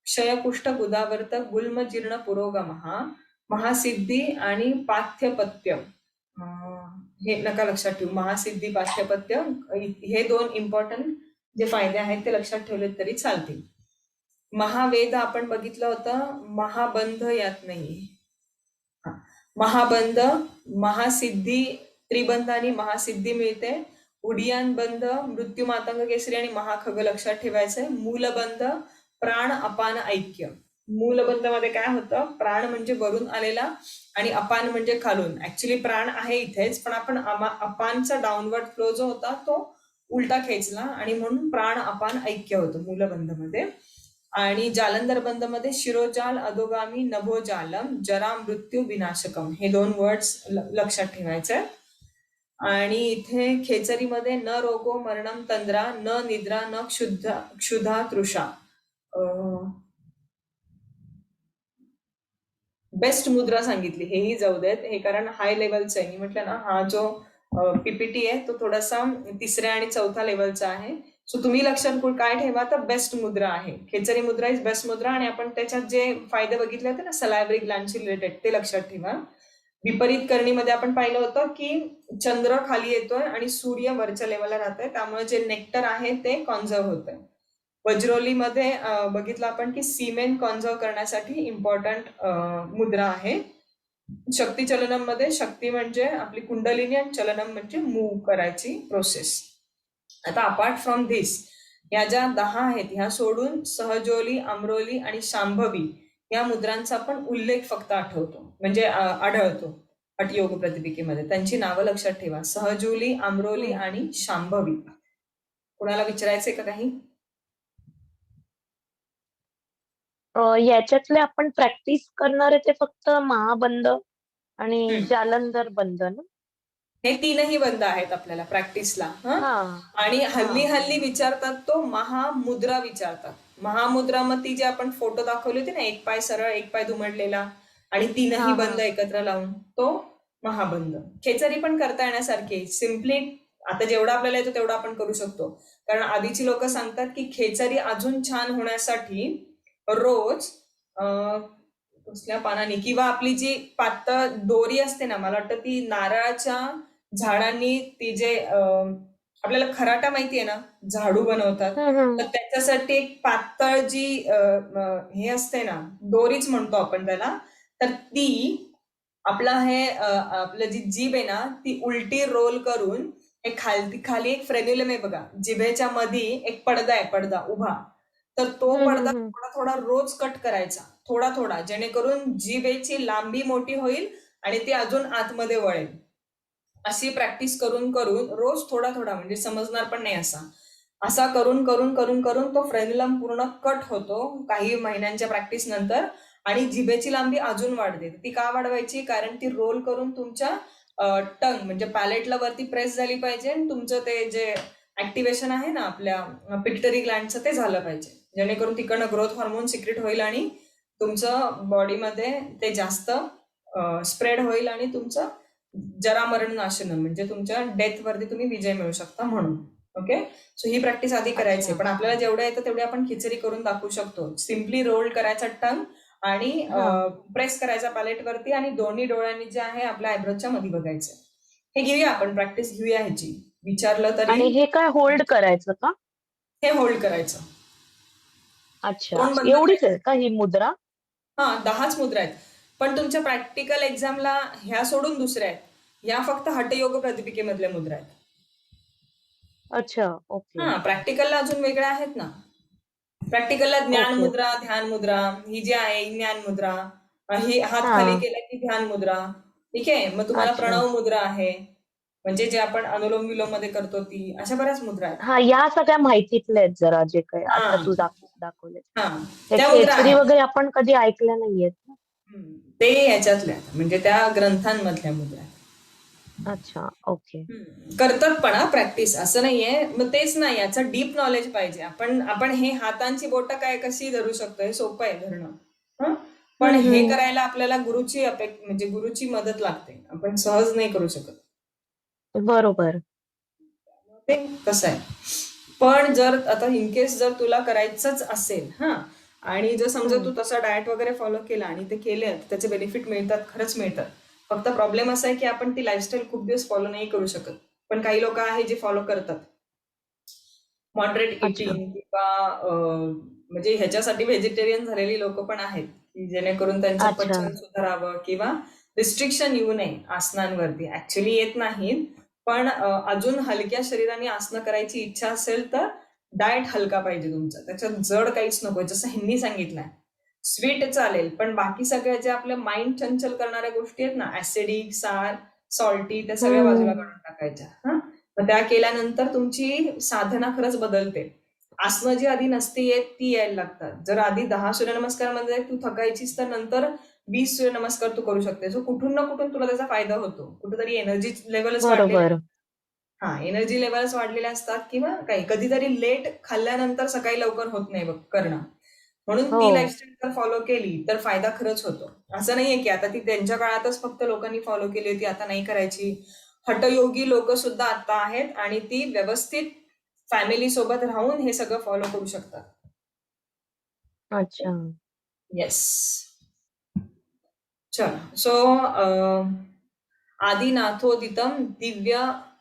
Speaker 1: क्षय कुष्ठ गुदावर्त गुल्म जीर्ण पुरोगमः, महासिद्धी आणि पाथ्यपत्य. हे नका लक्षात ठेवू. महासिद्धी पाथ्यपत्य हे 2 इम्पॉर्टंट जे फायदे आहेत ते लक्षात ठेवले तरी चालतील. महावेद आपण बघितलं होतं, महाबंध यात नाही. महाबंध, महासिद्धी, त्रिबंध आणि महासिद्धी मिळते. उडियान बंध, मृत्यू मातंग केसरी आणि महाखग लक्षात ठेवायचंय. मूलबंध, प्राण अपान ऐक्य. मूलबंध मध्ये काय होतं? प्राण म्हणजे वरून आलेला आणि अपान म्हणजे खालून. ऍक्च्युली प्राण आहे इथेच, पण आपण अपानचा डाऊनवर्ड फ्लो जो होता तो उलटा खेचला आणि म्हणून प्राण अपान ऐक्य होतं मूलबंध मध्ये. आणि जालंधर बंध मध्ये शिरोजाल अधोगामी नभोजालम जरा मृत्यू विनाशकम हे 2 वर्ड्स लक्षात ठेवायचे. आणि इथे खेचरीमध्ये न रोगो मरणम तंद्रा न निद्रा न क्षुधा तृषा. बेस्ट मुद्रा सांगितली. हेही जाऊ देत, हे कारण हाय लेवलचं आहे. मी म्हटलं ना, हा जो पीपीटी आहे तो थोडासा 3ऱ्या आणि 4थ्या लेवलचा आहे. सो तुम्ही लक्षात काय ठेवा, तर बेस्ट मुद्रा आहे. खेचरी मुद्रा इज बेस्ट मुद्रा. आणि आपण त्याच्यात जे फायदे बघितले होते ना सलायव्हरी ग्लँडशी रिलेटेड, ते लक्षात ठेवा. विपरीत करणीमध्ये आपण पाहिलं होतं की चंद्र खाली येतोय आणि सूर्य वरच्या लेवलला राहतोय, त्यामुळे जे नेक्टर आहे ते कॉन्झर्व होतंय. वज्रोलीमध्ये बघितलं आपण की सीमेन कॉन्झर्व करण्यासाठी इम्पॉर्टंट मुद्रा आहे. शक्ती चलनम मध्ये शक्ती म्हणजे आपली कुंडलिनी आणि चलनम म्हणजे मूव्ह करायची प्रोसेस. आता अपार्ट फ्रॉम धिस या ज्या 10 आहेत ह्या सोडून सहजोली, अमरोली आणि शांभवी या मुद्रांचा पण उल्लेख फक्त आठवतो, म्हणजे आढळतो हठयोग प्रतिपिकेमध्ये. त्यांची नावं लक्षात ठेवा. सहजोली, अमरोली आणि शांभवी. कुणाला विचारायचंय का काही?
Speaker 3: याच्यातले आपण प्रॅक्टिस करणारे ते फक्त महाबंध आणि जालंधर बंध ना?
Speaker 1: हे 3ही बंध आहेत आपल्याला प्रॅक्टिसला. आणि हल्ली विचारतात तो महामुद्रा विचारतात. महामुद्रा मग ती जे आपण फोटो दाखवले होते ना, 1 पाय सरळ 1 पाय दुमडलेला आणि 3ही बंध एकत्र लावून, तो महाबंध. खेचरी पण करता येण्यासारखी. सिम्पली आता जेवढा आपल्याला येतो तेवढा आपण करू शकतो. कारण आधीची लोक सांगतात की खेचरी अजून छान होण्यासाठी रोज कुठल्या पानाने किंवा आपली जी पातळ दोरी असते ना, मला वाटतं ती नारळाच्या झाडांनी, ती जे आपल्याला खराटा माहितीये ना, झाडू बनवतात, तर त्याच्यासाठी एक पातळ जी हे असते ना, दोरीच म्हणतो आपण त्याला, तर ती आपलं जी जीभ आहे ना ती उलटी रोल करून एक खाली एक फ्रेन्युलम आहे बघा, जिभेच्या मध्ये एक पडदा उभा, तर तो पडदा थोडा थोडा रोज कट करायचा, थोडा थोडा, जेणेकरून जिभेची लांबी मोठी होईल आणि ती अजून आतमध्ये वळेल. अशी प्रॅक्टिस करून करून रोज थोडा थोडा, म्हणजे समजणार पण नाही असा करून करून करून करून तो फ्रेन्युलम पूर्ण कट होतो काही महिन्यांच्या प्रॅक्टिस नंतर, आणि जिभेची लांबी अजून वाढते. ती का वाढवायची? कारण ती रोल करून तुमच्या टंग म्हणजे पॅलेटला वरती प्रेस झाली पाहिजे आणि तुमचं ते जे ऍक्टिव्हेशन आहे ना आपल्या पिट्युटरी ग्लँडचं ते झालं पाहिजे, जेणेकरून तिकडनं ग्रोथ हॉर्मोन सिक्रेट होईल आणि तुमचं बॉडीमध्ये ते जास्त स्प्रेड होईल आणि तुमचं जरामरण नाशनम म्हणजे तुमच्या डेथ वरती तुम्ही विजय मिळू शकता म्हणून. ओके, सो ही प्रॅक्टिस आधी करायची. पण आपल्याला जेवढं येतं तेवढे आपण खिचडी करून दाखवू शकतो. सिम्पली रोल करायचा टंग आणि प्रेस करायचा पॅलेट वरती आणि दोन्ही डोळ्यांनी जे आहे आपल्या आयब्रोच्या मध्ये बघायचं. हे घेऊया आपण, प्रॅक्टिस घेऊया ह्याची. विचारलं तरी.
Speaker 3: आणि हे काय होल्ड करायचं का?
Speaker 1: हे होल्ड करायचं.
Speaker 3: अच्छा, एवढीच आहे का ही मुद्रा?
Speaker 1: 10च मुद्रा आहेत, पण तुमच्या प्रॅक्टिकल एक्झामला ह्या सोडून दुसऱ्या आहेत. या फक्त हठयोग प्रतिपिकेमधल्या मुद्रा आहेत.
Speaker 3: अच्छा, ओके.
Speaker 1: प्रॅक्टिकलला अजून वेगळ्या आहेत ना. प्रॅक्टिकलला ज्ञान मुद्रा, ध्यान मुद्रा, ही जी आहे ज्ञान मुद्रा, ही हात खाली केला की ध्यान मुद्रा. ठीक आहे, मग तुम्हाला प्रणव मुद्रा आहे, म्हणजे जे आपण अनुलोम विलोम मध्ये करतो ती. अशा बऱ्याच मुद्रा आहेत.
Speaker 3: या सगळ्या माहितीतल्या आहेत जरा, जे काही आता तू दाखवले. खेचरी वगैरे आपण कधी ऐकल्या नाहीयेत.
Speaker 1: ते याच्यातल्या म्हणजे त्या ग्रंथांमधल्या मुद्रा.
Speaker 3: अच्छा, ओके.
Speaker 1: करतात पण प्रॅक्टिस, असं नाहीये. मग तेच नाही, याचं डीप नॉलेज पाहिजे. आपण हे हातांची बोटं काय कशी धरू शकतो, हे सोपं आहे धरणं. पण हे करायला आपल्याला गुरुची म्हणजे गुरुची मदत लागते, आपण सहज नाही करू शकत.
Speaker 3: बरोबर.
Speaker 1: ते कसं आहे. पण जर आता इनकेस जर तुला करायचंच असेल आणि जर समजा तू तसा डाएट वगैरे फॉलो केला आणि ते केले त्याचे बेनिफिट मिळतात, खरंच मिळतात. फक्त प्रॉब्लेम असा आहे की आपण ती लाईफस्टाईल खूप दिवस फॉलो नाही करू शकत. पण काही लोक आहेत जे फॉलो करतात मॉडरेट इटिंग किंवा म्हणजे ह्याच्यासाठी व्हेजिटेरियन झालेली लोक पण आहेत की जेणेकरून त्यांचं पचन सुधारावं किंवा रिस्ट्रिक्शन येऊ नये आसनांवरती. ऍक्च्युली येत नाहीत, पण अजून हलक्या शरीराने आसनं करायची इच्छा असेल तर डाएट हलका पाहिजे तुमचा, त्याच्यात जड काहीच नको. जसं ह्यांनी सांगितलंय स्वीट चालेल, पण बाकी सगळ्या ज्या आपल्या माइंड चंचल करणाऱ्या गोष्टी आहेत ना, ऍसिडिक, सार, सॉल्टी, त्या सगळ्या बाजूला काढून टाकायच्या. मग त्या केल्यानंतर तुमची साधना खरंच बदलते. आसनं जी आधी नसती येत ती यायला लागतात. जर आधी 10 सूर्यनमस्कार मध्ये तू थकायचीस तर नंतर 20 सूर्यनमस्कार तू करू शकते. सो कुठून ना कुठून तुला त्याचा फायदा होतो. कुठेतरी एनर्जी लेवलच वाढलेले, एनर्जी लेवल्स वाढलेल्या असतात किंवा काही कधीतरी लेट खाल्ल्यानंतर सकाळी लवकर होत नाही बघ करणं. म्हणून ती लाईफस्टाईल जर फॉलो केली तर फायदा खरंच होतो. असं नाहीये की आता ती त्यांच्या काळातच फक्त लोकांनी फॉलो केली होती, आता नाही करायची. हठयोगी लोक सुद्धा आता आहेत आणि ती व्यवस्थित फॅमिली सोबत राहून हे सगळं फॉलो करू शकतात.
Speaker 3: अच्छा.
Speaker 1: येस. चल. सो आदिनाथोदितं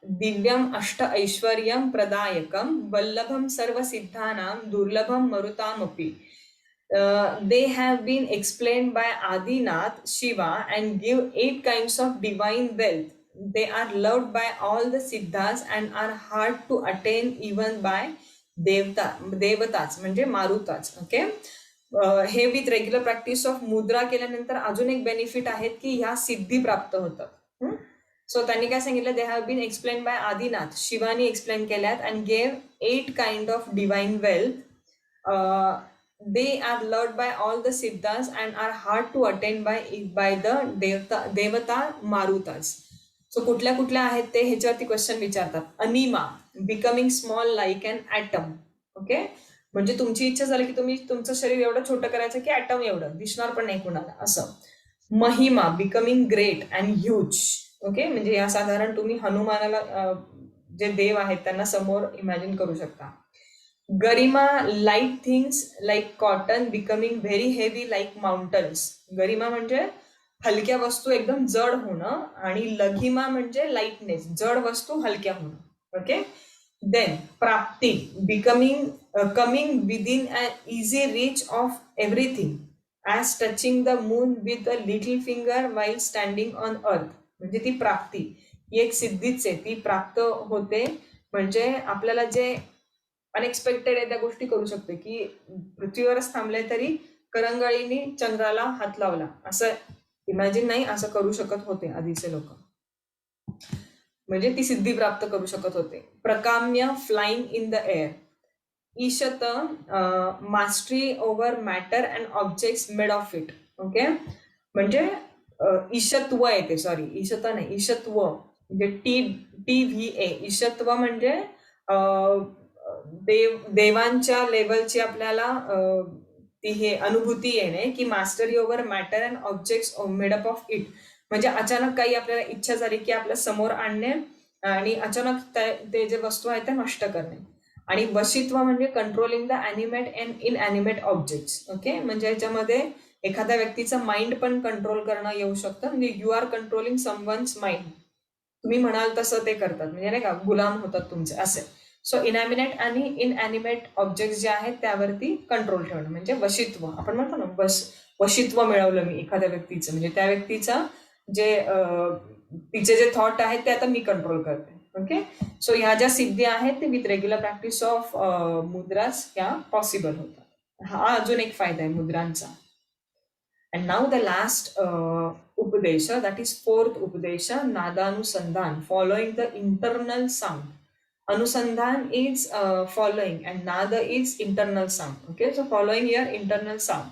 Speaker 1: दिव्यम अष्ट ऐश्वर्यं प्रदायकं वल्लभं सर्वसिद्धानां दुर्लभं मरुतामपि. They have been explained by Adinath Shiva and give 8 kinds of divine wealth. They are loved by all the siddhas and are hard to attain even by devatas म्हणजे मारुताच. Okay. हे with regular practice of मुद्रा केल्यानंतर अजून एक benefit आहेत की ह्या सिद्धी प्राप्त होतात. सो त्यांनी काय सांगितलं, they have been explain by Adinath, शिवानी एक्सप्लेन केल्यात and gave 8 kind of divine wealth. They are loved by all the siddhas and are hard to attain by the devata marutas. So कुठल्या कुठल्या आहेत ते ह्याच्यावरती क्वेश्चन विचारतात. Anima, becoming small like an atom. Okay. म्हणजे तुमची इच्छा झाली की तुम्ही तुमचं शरीर एवढं छोटं करायचं की ॲटम एवढं दिसणार पण नाही कुणाला असं. Mahima, becoming great and huge. Okay. म्हणजे या साधारण तुम्ही हनुमानाला जे देव आहेत त्यांना समोर इमॅजिन करू शकता. Garima, light things like cotton becoming very heavy like mountains. Garima म्हणजे हलक्या वस्तू एकदम जड होणं आणि लघिमा म्हणजे लाईटनेस, जड वस्तू हलक्या होणं. ओके. देन प्राप्ती, coming within a easy reach of everything as touching the moon with a little finger while standing on earth. म्हणजे ती प्राप्ती ही एक सिद्धीच आहे, ती प्राप्त होते. म्हणजे आपल्याला जे अनएक्सपेक्टेड आहे त्या गोष्टी करू शकते की पृथ्वीवरच थांबले तरी करंगळीने चंद्राला हात लावला, असं इमॅजिन नाही, असं करू शकत होते आधीचे लोक. म्हणजे ती सिद्धी प्राप्त करू शकत होते. Prakamya, flying in the air. Ishat, mastery over matter and objects made of it. Okay. म्हणजे ईशत्व येते, सॉरी ईशत नाही, ईशत्व म्हणजे TVA. ईशत्व म्हणजे देवांच्या लेवलची आपल्याला ती हे अनुभूती येणे की mastery over matter and objects made up of it. म्हणजे अचानक काही आपल्याला इच्छा झाली की आपल्या समोर आणणे आणि अचानक ते जे वस्तू आहेत त्या नष्ट करणे. आणि वशित्व म्हणजे controlling the animate and inanimate objects. Okay. म्हणजे याच्यामध्ये एखाद्या व्यक्तीचं माइंड पण कंट्रोल करणं येऊ शकतं. म्हणजे you are controlling someone's mind. तुम्ही म्हणाल तसं ते करतात, म्हणजे नाही का गुलाम होतात तुमचे असे. सो इनॅमिनेट आणि इनॲनिमेट ऑब्जेक्ट जे आहेत त्यावरती कंट्रोल ठेवणं म्हणजे वशित्व. आपण म्हणतो ना वशित्व मिळवलं मी एखाद्या व्यक्तीचं, म्हणजे त्या व्यक्तीचा जे तिचे जे थॉट आहेत ते आता मी कंट्रोल करते. ओके. सो ह्या ज्या सिद्धी आहेत ते विथ रेग्युलर प्रॅक्टिस ऑफ मुद्रास ह्या पॉसिबल होतात. हा अजून एक फायदा आहे मुद्रांचा. And now the last Upadesha, that is 4th Upadesha, Nadanusandhan, following the internal sound. Anusandhan is following and Nada is internal sound. Okay, so following your internal sound.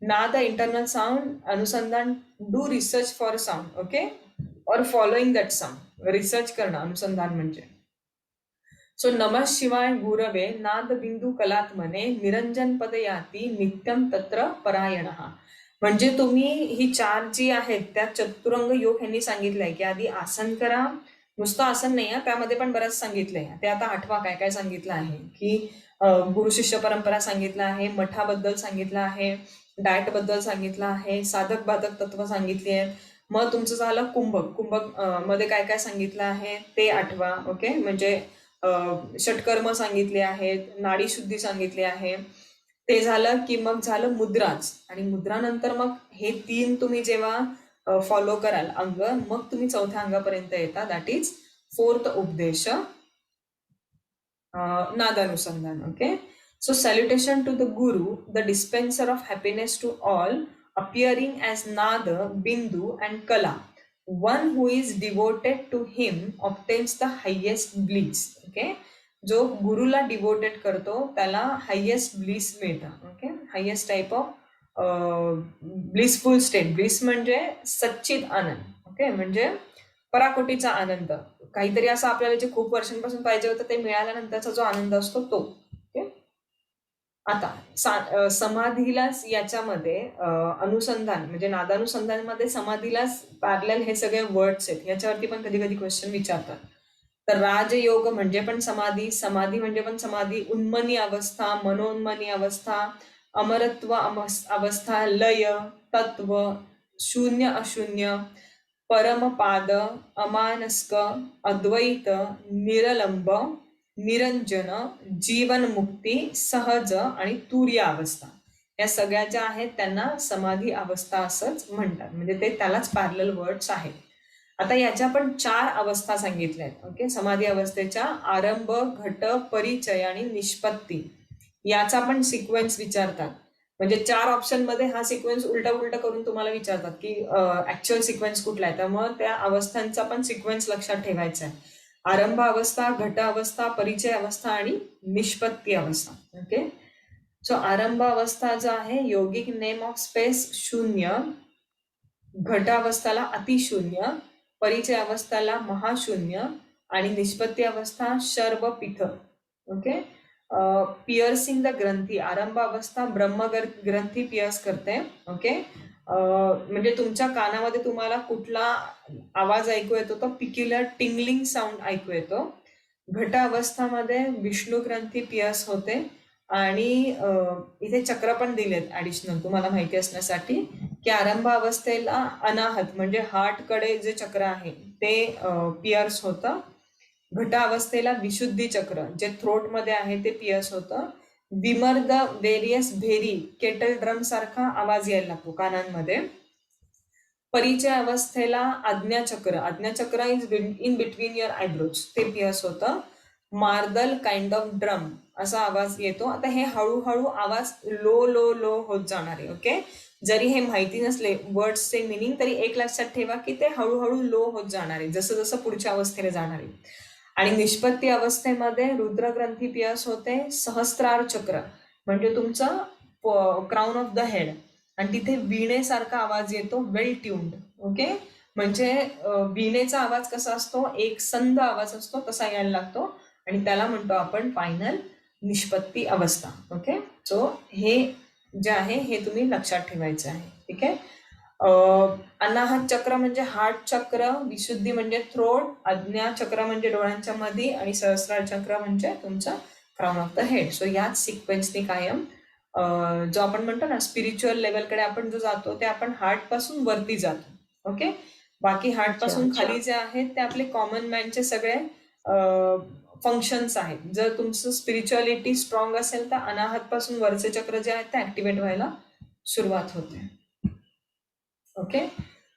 Speaker 1: Nada, internal sound, Anusandhan, do research for sound. Okay, or following that sound. Research karna, Anusandhan manje. So नमः शिवाय गुरवे नाद बिंदू कलात्मने निरंजन पदयाती नित्यम तत्र परायणः. म्हणजे तुम्ही ही 4 जी आहेत त्या चतुरंग योग यांनी सांगितलंय की आधी आसन करा. नुसतं आसन नाही, त्यामध्ये पण बरंच सांगितलंय. ते आता आठवा काय काय सांगितलं आहे की गुरु शिष्य परंपरा सांगितलं आहे, मठाबद्दल सांगितलं आहे, डाएट बद्दल सांगितलं आहे, साधक बाधक तत्व सांगितली आहेत. मग तुमचं झालं कुंभक. कुंभक मध्ये काय काय सांगितलं आहे ते आठवा. ओके, म्हणजे षटकर्म सांगितले आहेत, नाडी शुद्धी सांगितली आहे. ते झालं की मग झालं मुद्राच. आणि मुद्रानंतर मग हे 3 तुम्ही जेव्हा फॉलो कराल अंग, मग तुम्ही 4थ्या अंगापर्यंत येता. दॅट इज 4th उपदेश, Nadanusandhana. Okay, so salutation to the guru, the dispenser of happiness to all, appearing as Nada, Bindu and Kala. One who is devoted to him obtains the highest bliss. Okay, जो गुरुला devoted करतो त्याला highest bliss मिळतं. Okay, highest type of blissful state. Bliss म्हणजे सच्चित आनंद. Okay, म्हणजे पराकोटीचा आनंद. काहीतरी असं आपल्याला जे खूप वर्षांपासून पाहिजे होतं ते मिळाल्यानंतरचा जो आनंद असतो तो. ओके, आता समाधीलाच याच्यामध्ये अनुसंधान म्हणजे नादानुसंधानमध्ये समाधीलाच पॅरलल हे सगळे वर्ड्स आहेत. याच्यावरती पण कधी कधी क्वेश्चन विचारतात. तर राजयोग म्हणजे पण समाधी, समाधी म्हणजे पण समाधी, उन्मनी अवस्था, मनोन्मनी अवस्था, अमरत्व अवस्था, लय, तत्व, शून्य अशून्य, परमपाद, अमानस्क, अद्वैत, निरलंब, निरंजन, जीवनमुक्ती, सहज आणि तुर्य अवस्था. या सगळ्या ज्या आहेत त्यांना समाधी अवस्था असंच म्हणतात. म्हणजे ते त्यालाच पॅरलल वर्ड्स आहेत. आता याच्या पण 4 अवस्था सांगितल्या आहेत. ओके, समाधी अवस्थेच्या आरंभ, घट, परिचय आणि निष्पत्ती. याचा पण सिक्वेन्स विचारतात. म्हणजे 4 ऑप्शन मध्ये हा सिक्वेन्स उलटा उलटा करून तुम्हाला विचारतात की ऍक्च्युअल सिक्वेन्स कुठला आहे. त्यामुळे त्या अवस्थांचा पण सिक्वेन्स लक्षात ठेवायचा आहे. आरंभ अवस्था, घट अवस्था, परिचय अवस्था आणि निष्पत्ती अवस्था. ओके, सो आरंभ अवस्था जो आहे योगिक नेम ऑफ स्पेस शून्य, घट अवस्थाला अतिशून्य, परिचय अवस्थाला महाशून्य आणि निष्पत्ती अवस्था शर्व पीठ. ओके, पिअर्सिंग द ग्रंथी. आरंभ अवस्था ब्रह्म ग्रंथी पिअर्स करते. ओके, म्हणजे तुमच्या कानामध्ये तुम्हाला कुठला आवाज ऐकू येतो तो पिक्युलर टिंगलिंग साऊंड ऐकू येतो. घट अवस्थामध्ये विष्णू ग्रंथी पिअर्स होते. आणि इथे चक्र पण दिलेत ऍडिशनल तुम्हाला माहिती असण्यासाठी की आरंभ अवस्थेला अनाहत म्हणजे हार्ट कडे जे चक्र आहे ते पिअर्स होतं. घट अवस्थेला विशुद्धी चक्र जे थ्रोट मध्ये आहे ते पिअर्स होतं. विमर्द वेरियस भेरी केटल ड्रम सारखा आवाज यायला लागतो कानांमध्ये. परिचय अवस्थेला Ajnachakra is in between your eyebrows ते पिअर्स होतं. मार्दल काइंड ऑफ ड्रम असा आवाज येतो. आता हे हळूहळू आवाज लो लो लो होत जाणार आहे. ओके, जरी हे माहिती नसले वर्ड्सचे मिनिंग तरी एक लक्षात ठेवा की ते हळूहळू लो होत जाणार आहे जसं जसं पुढच्या अवस्थेला जाणार आहे. आणि निष्पत्ती अवस्थेमध्ये रुद्रग्रंथी पिअर्स होते. सहस्त्रार चक्र म्हणजे तुमचं क्राऊन ऑफ द हेड आणि तिथे वीणेसारखा आवाज येतो, वेल ट्यून्ड. ओके, म्हणजे वीणेचा आवाज कसा असतो, एक संद आवाज असतो तसा यायला लागतो आणि त्याला म्हणतो आपण फायनल निष्पत्ती अवस्था. ओके, सो हे जे आहे हे तुम्ही लक्षात ठेवायचं आहे. ठीक आहे, अनाहत चक्र म्हणजे हार्ट चक्र, विशुद्धी म्हणजे थ्रोट, आज्ञा चक्र म्हणजे डोळ्यांच्या मध्ये आणि सहस्रार चक्र म्हणजे तुमचं crown of the head. So याच सिक्वेन्सने कायम जो आपण म्हणतो ना स्पिरिच्युअल लेवलकडे आपण जो जातो ते आपण हार्ट पासून वरती जातो. ओके, बाकी हार्ट पासून खाली जे आहेत ते आपले कॉमन मॅनचे सगळे फंक्शन्स आहेत. जर तुमचं स्पिरिच्युअलिटी स्ट्रॉंग असेल तर अनाहत पासून वरचे चक्र जे आहेत ते ऍक्टिव्हेट व्हायला सुरुवात होते. ओके,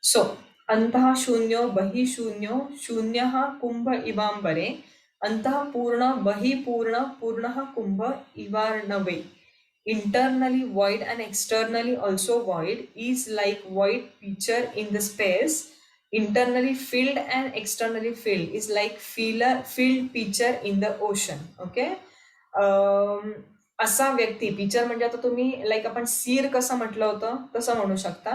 Speaker 1: सो अंतः शून्यो बहि शून्यो शून्यः कुंभ इवांबरे अंतः पूर्ण बहि पूर्ण पूर्णः Kumbh इवार्णवे. Internally void and externally also void is like void pitcher in the space. Internally filled and externally filled is like filled pitcher in the ocean. Okay, असा व्यक्ती पिक्चर म्हणजे आता तुम्ही लाईक आपण सीर कसं म्हटलं होतं तसं म्हणू शकता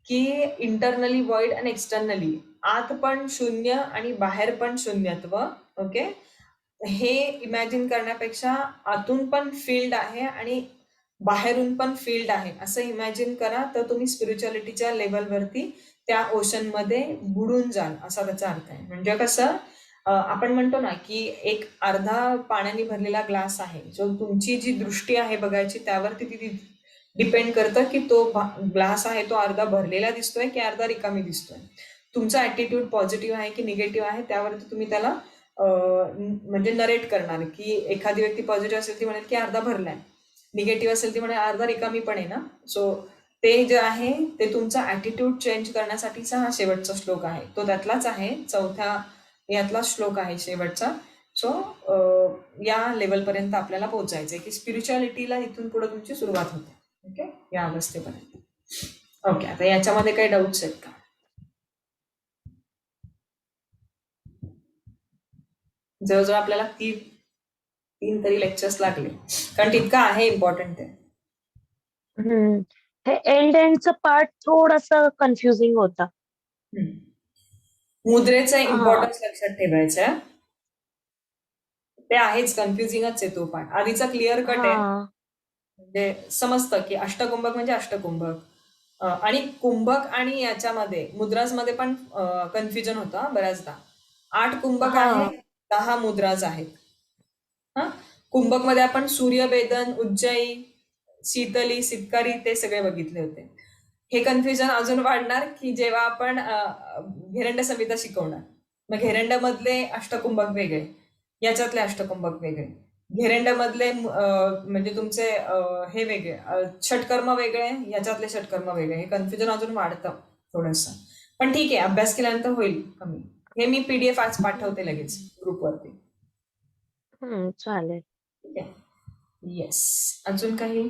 Speaker 1: की इंटरनली वॉइड आणि एक्सटर्नली आत पण शून्य आणि बाहेर पण शून्यत्व. ओके, हे इमॅजिन करण्यापेक्षा आतून पण फील्ड आहे आणि बाहेरून पण फील्ड आहे असं इमॅजिन करा, तर तुम्ही स्पिरिच्युअलिटीच्या लेवलवरती त्या ओशन मध्ये बुडून जाल असा त्याचा अर्थ आहे. म्हणजे कसं आपण म्हणतो ना की एक अर्धा पाण्याने भरलेला ग्लास आहे, जो तुमची जी दृष्टी आहे बघायची त्यावरती ती डिपेंड करतं की तो ग्लास आहे तो अर्धा भरलेला दिसतोय की अर्धा रिकामी दिसतोय. तुमचा ऍटिट्यूड पॉझिटिव्ह आहे की निगेटिव्ह आहे त्यावरती तुम्ही त्याला म्हणजे नरेट करणार, की एखादी व्यक्ती पॉझिटिव्ह असेल ती म्हणेल की अर्धा भरलाय, निगेटिव्ह असेल ती म्हणेल अर्धा रिकामी पण आहे ना. सो ते जे आहे ते तुमचा ऍटिट्यूड चेंज करण्यासाठीचा हा शेवटचा श्लोक आहे, तो त्यातलाच आहे, चौथ्या यातला श्लोक आहे शेवटचा. सो या लेवलपर्यंत आपल्याला पोहोचायचंय की स्पिरिच्युअलिटीला इथून पुढे तुमची सुरुवात होते. ओके, या अवस्थेपर्यंत. ओके, आता याच्यामध्ये काही डाऊट्स आहेत का? जवळजवळ आपल्याला तीन तरी लेक्चर्स लागले, कारण तितका आहे इम्पॉर्टंट आहे.
Speaker 3: हे एंडचं पार्ट थोडस कन्फ्युजिंग होता.
Speaker 1: मुद्रेचा इम्पॉर्टन्स लक्षात ठेवायचा, ते आहेच, कन्फ्युजिंगच आहे तो पार्ट. आधीचा क्लिअर कट आहे, म्हणजे समजतं की अष्टकुंभक म्हणजे अष्टकुंभक, आणि कुंभक आणि याच्यामध्ये मुद्राजमध्ये पण कन्फ्युजन होतं बऱ्याचदा. 8 कुंभक आहे, 10 मुद्राज आहेत. कुंभक मध्ये आपण सूर्यभेदन, उज्जयी, शीतली, सितकारी ते सगळे बघितले होते. हे कन्फ्युजन अजून वाढणार की जेव्हा आपण घेरंड संहिता शिकवणार. मग घेरंडमधले अष्टकुंभक वेगळे, याच्यातले अष्टकुंभक वेगळे, घेरंडमधले म्हणजे तुमचे हे वेगळे, षटकर्म वेगळे, याच्यातले षटकर्म वेगळे. हे कन्फ्युजन अजून वाढतं थोडंसं, पण ठीक आहे, अभ्यास केल्यानंतर होईल कमी. हे मी PDF आज पाठवते लगेच ग्रुपवरती.
Speaker 3: चालेल.
Speaker 1: ठीक आहे. येस, अजून काही?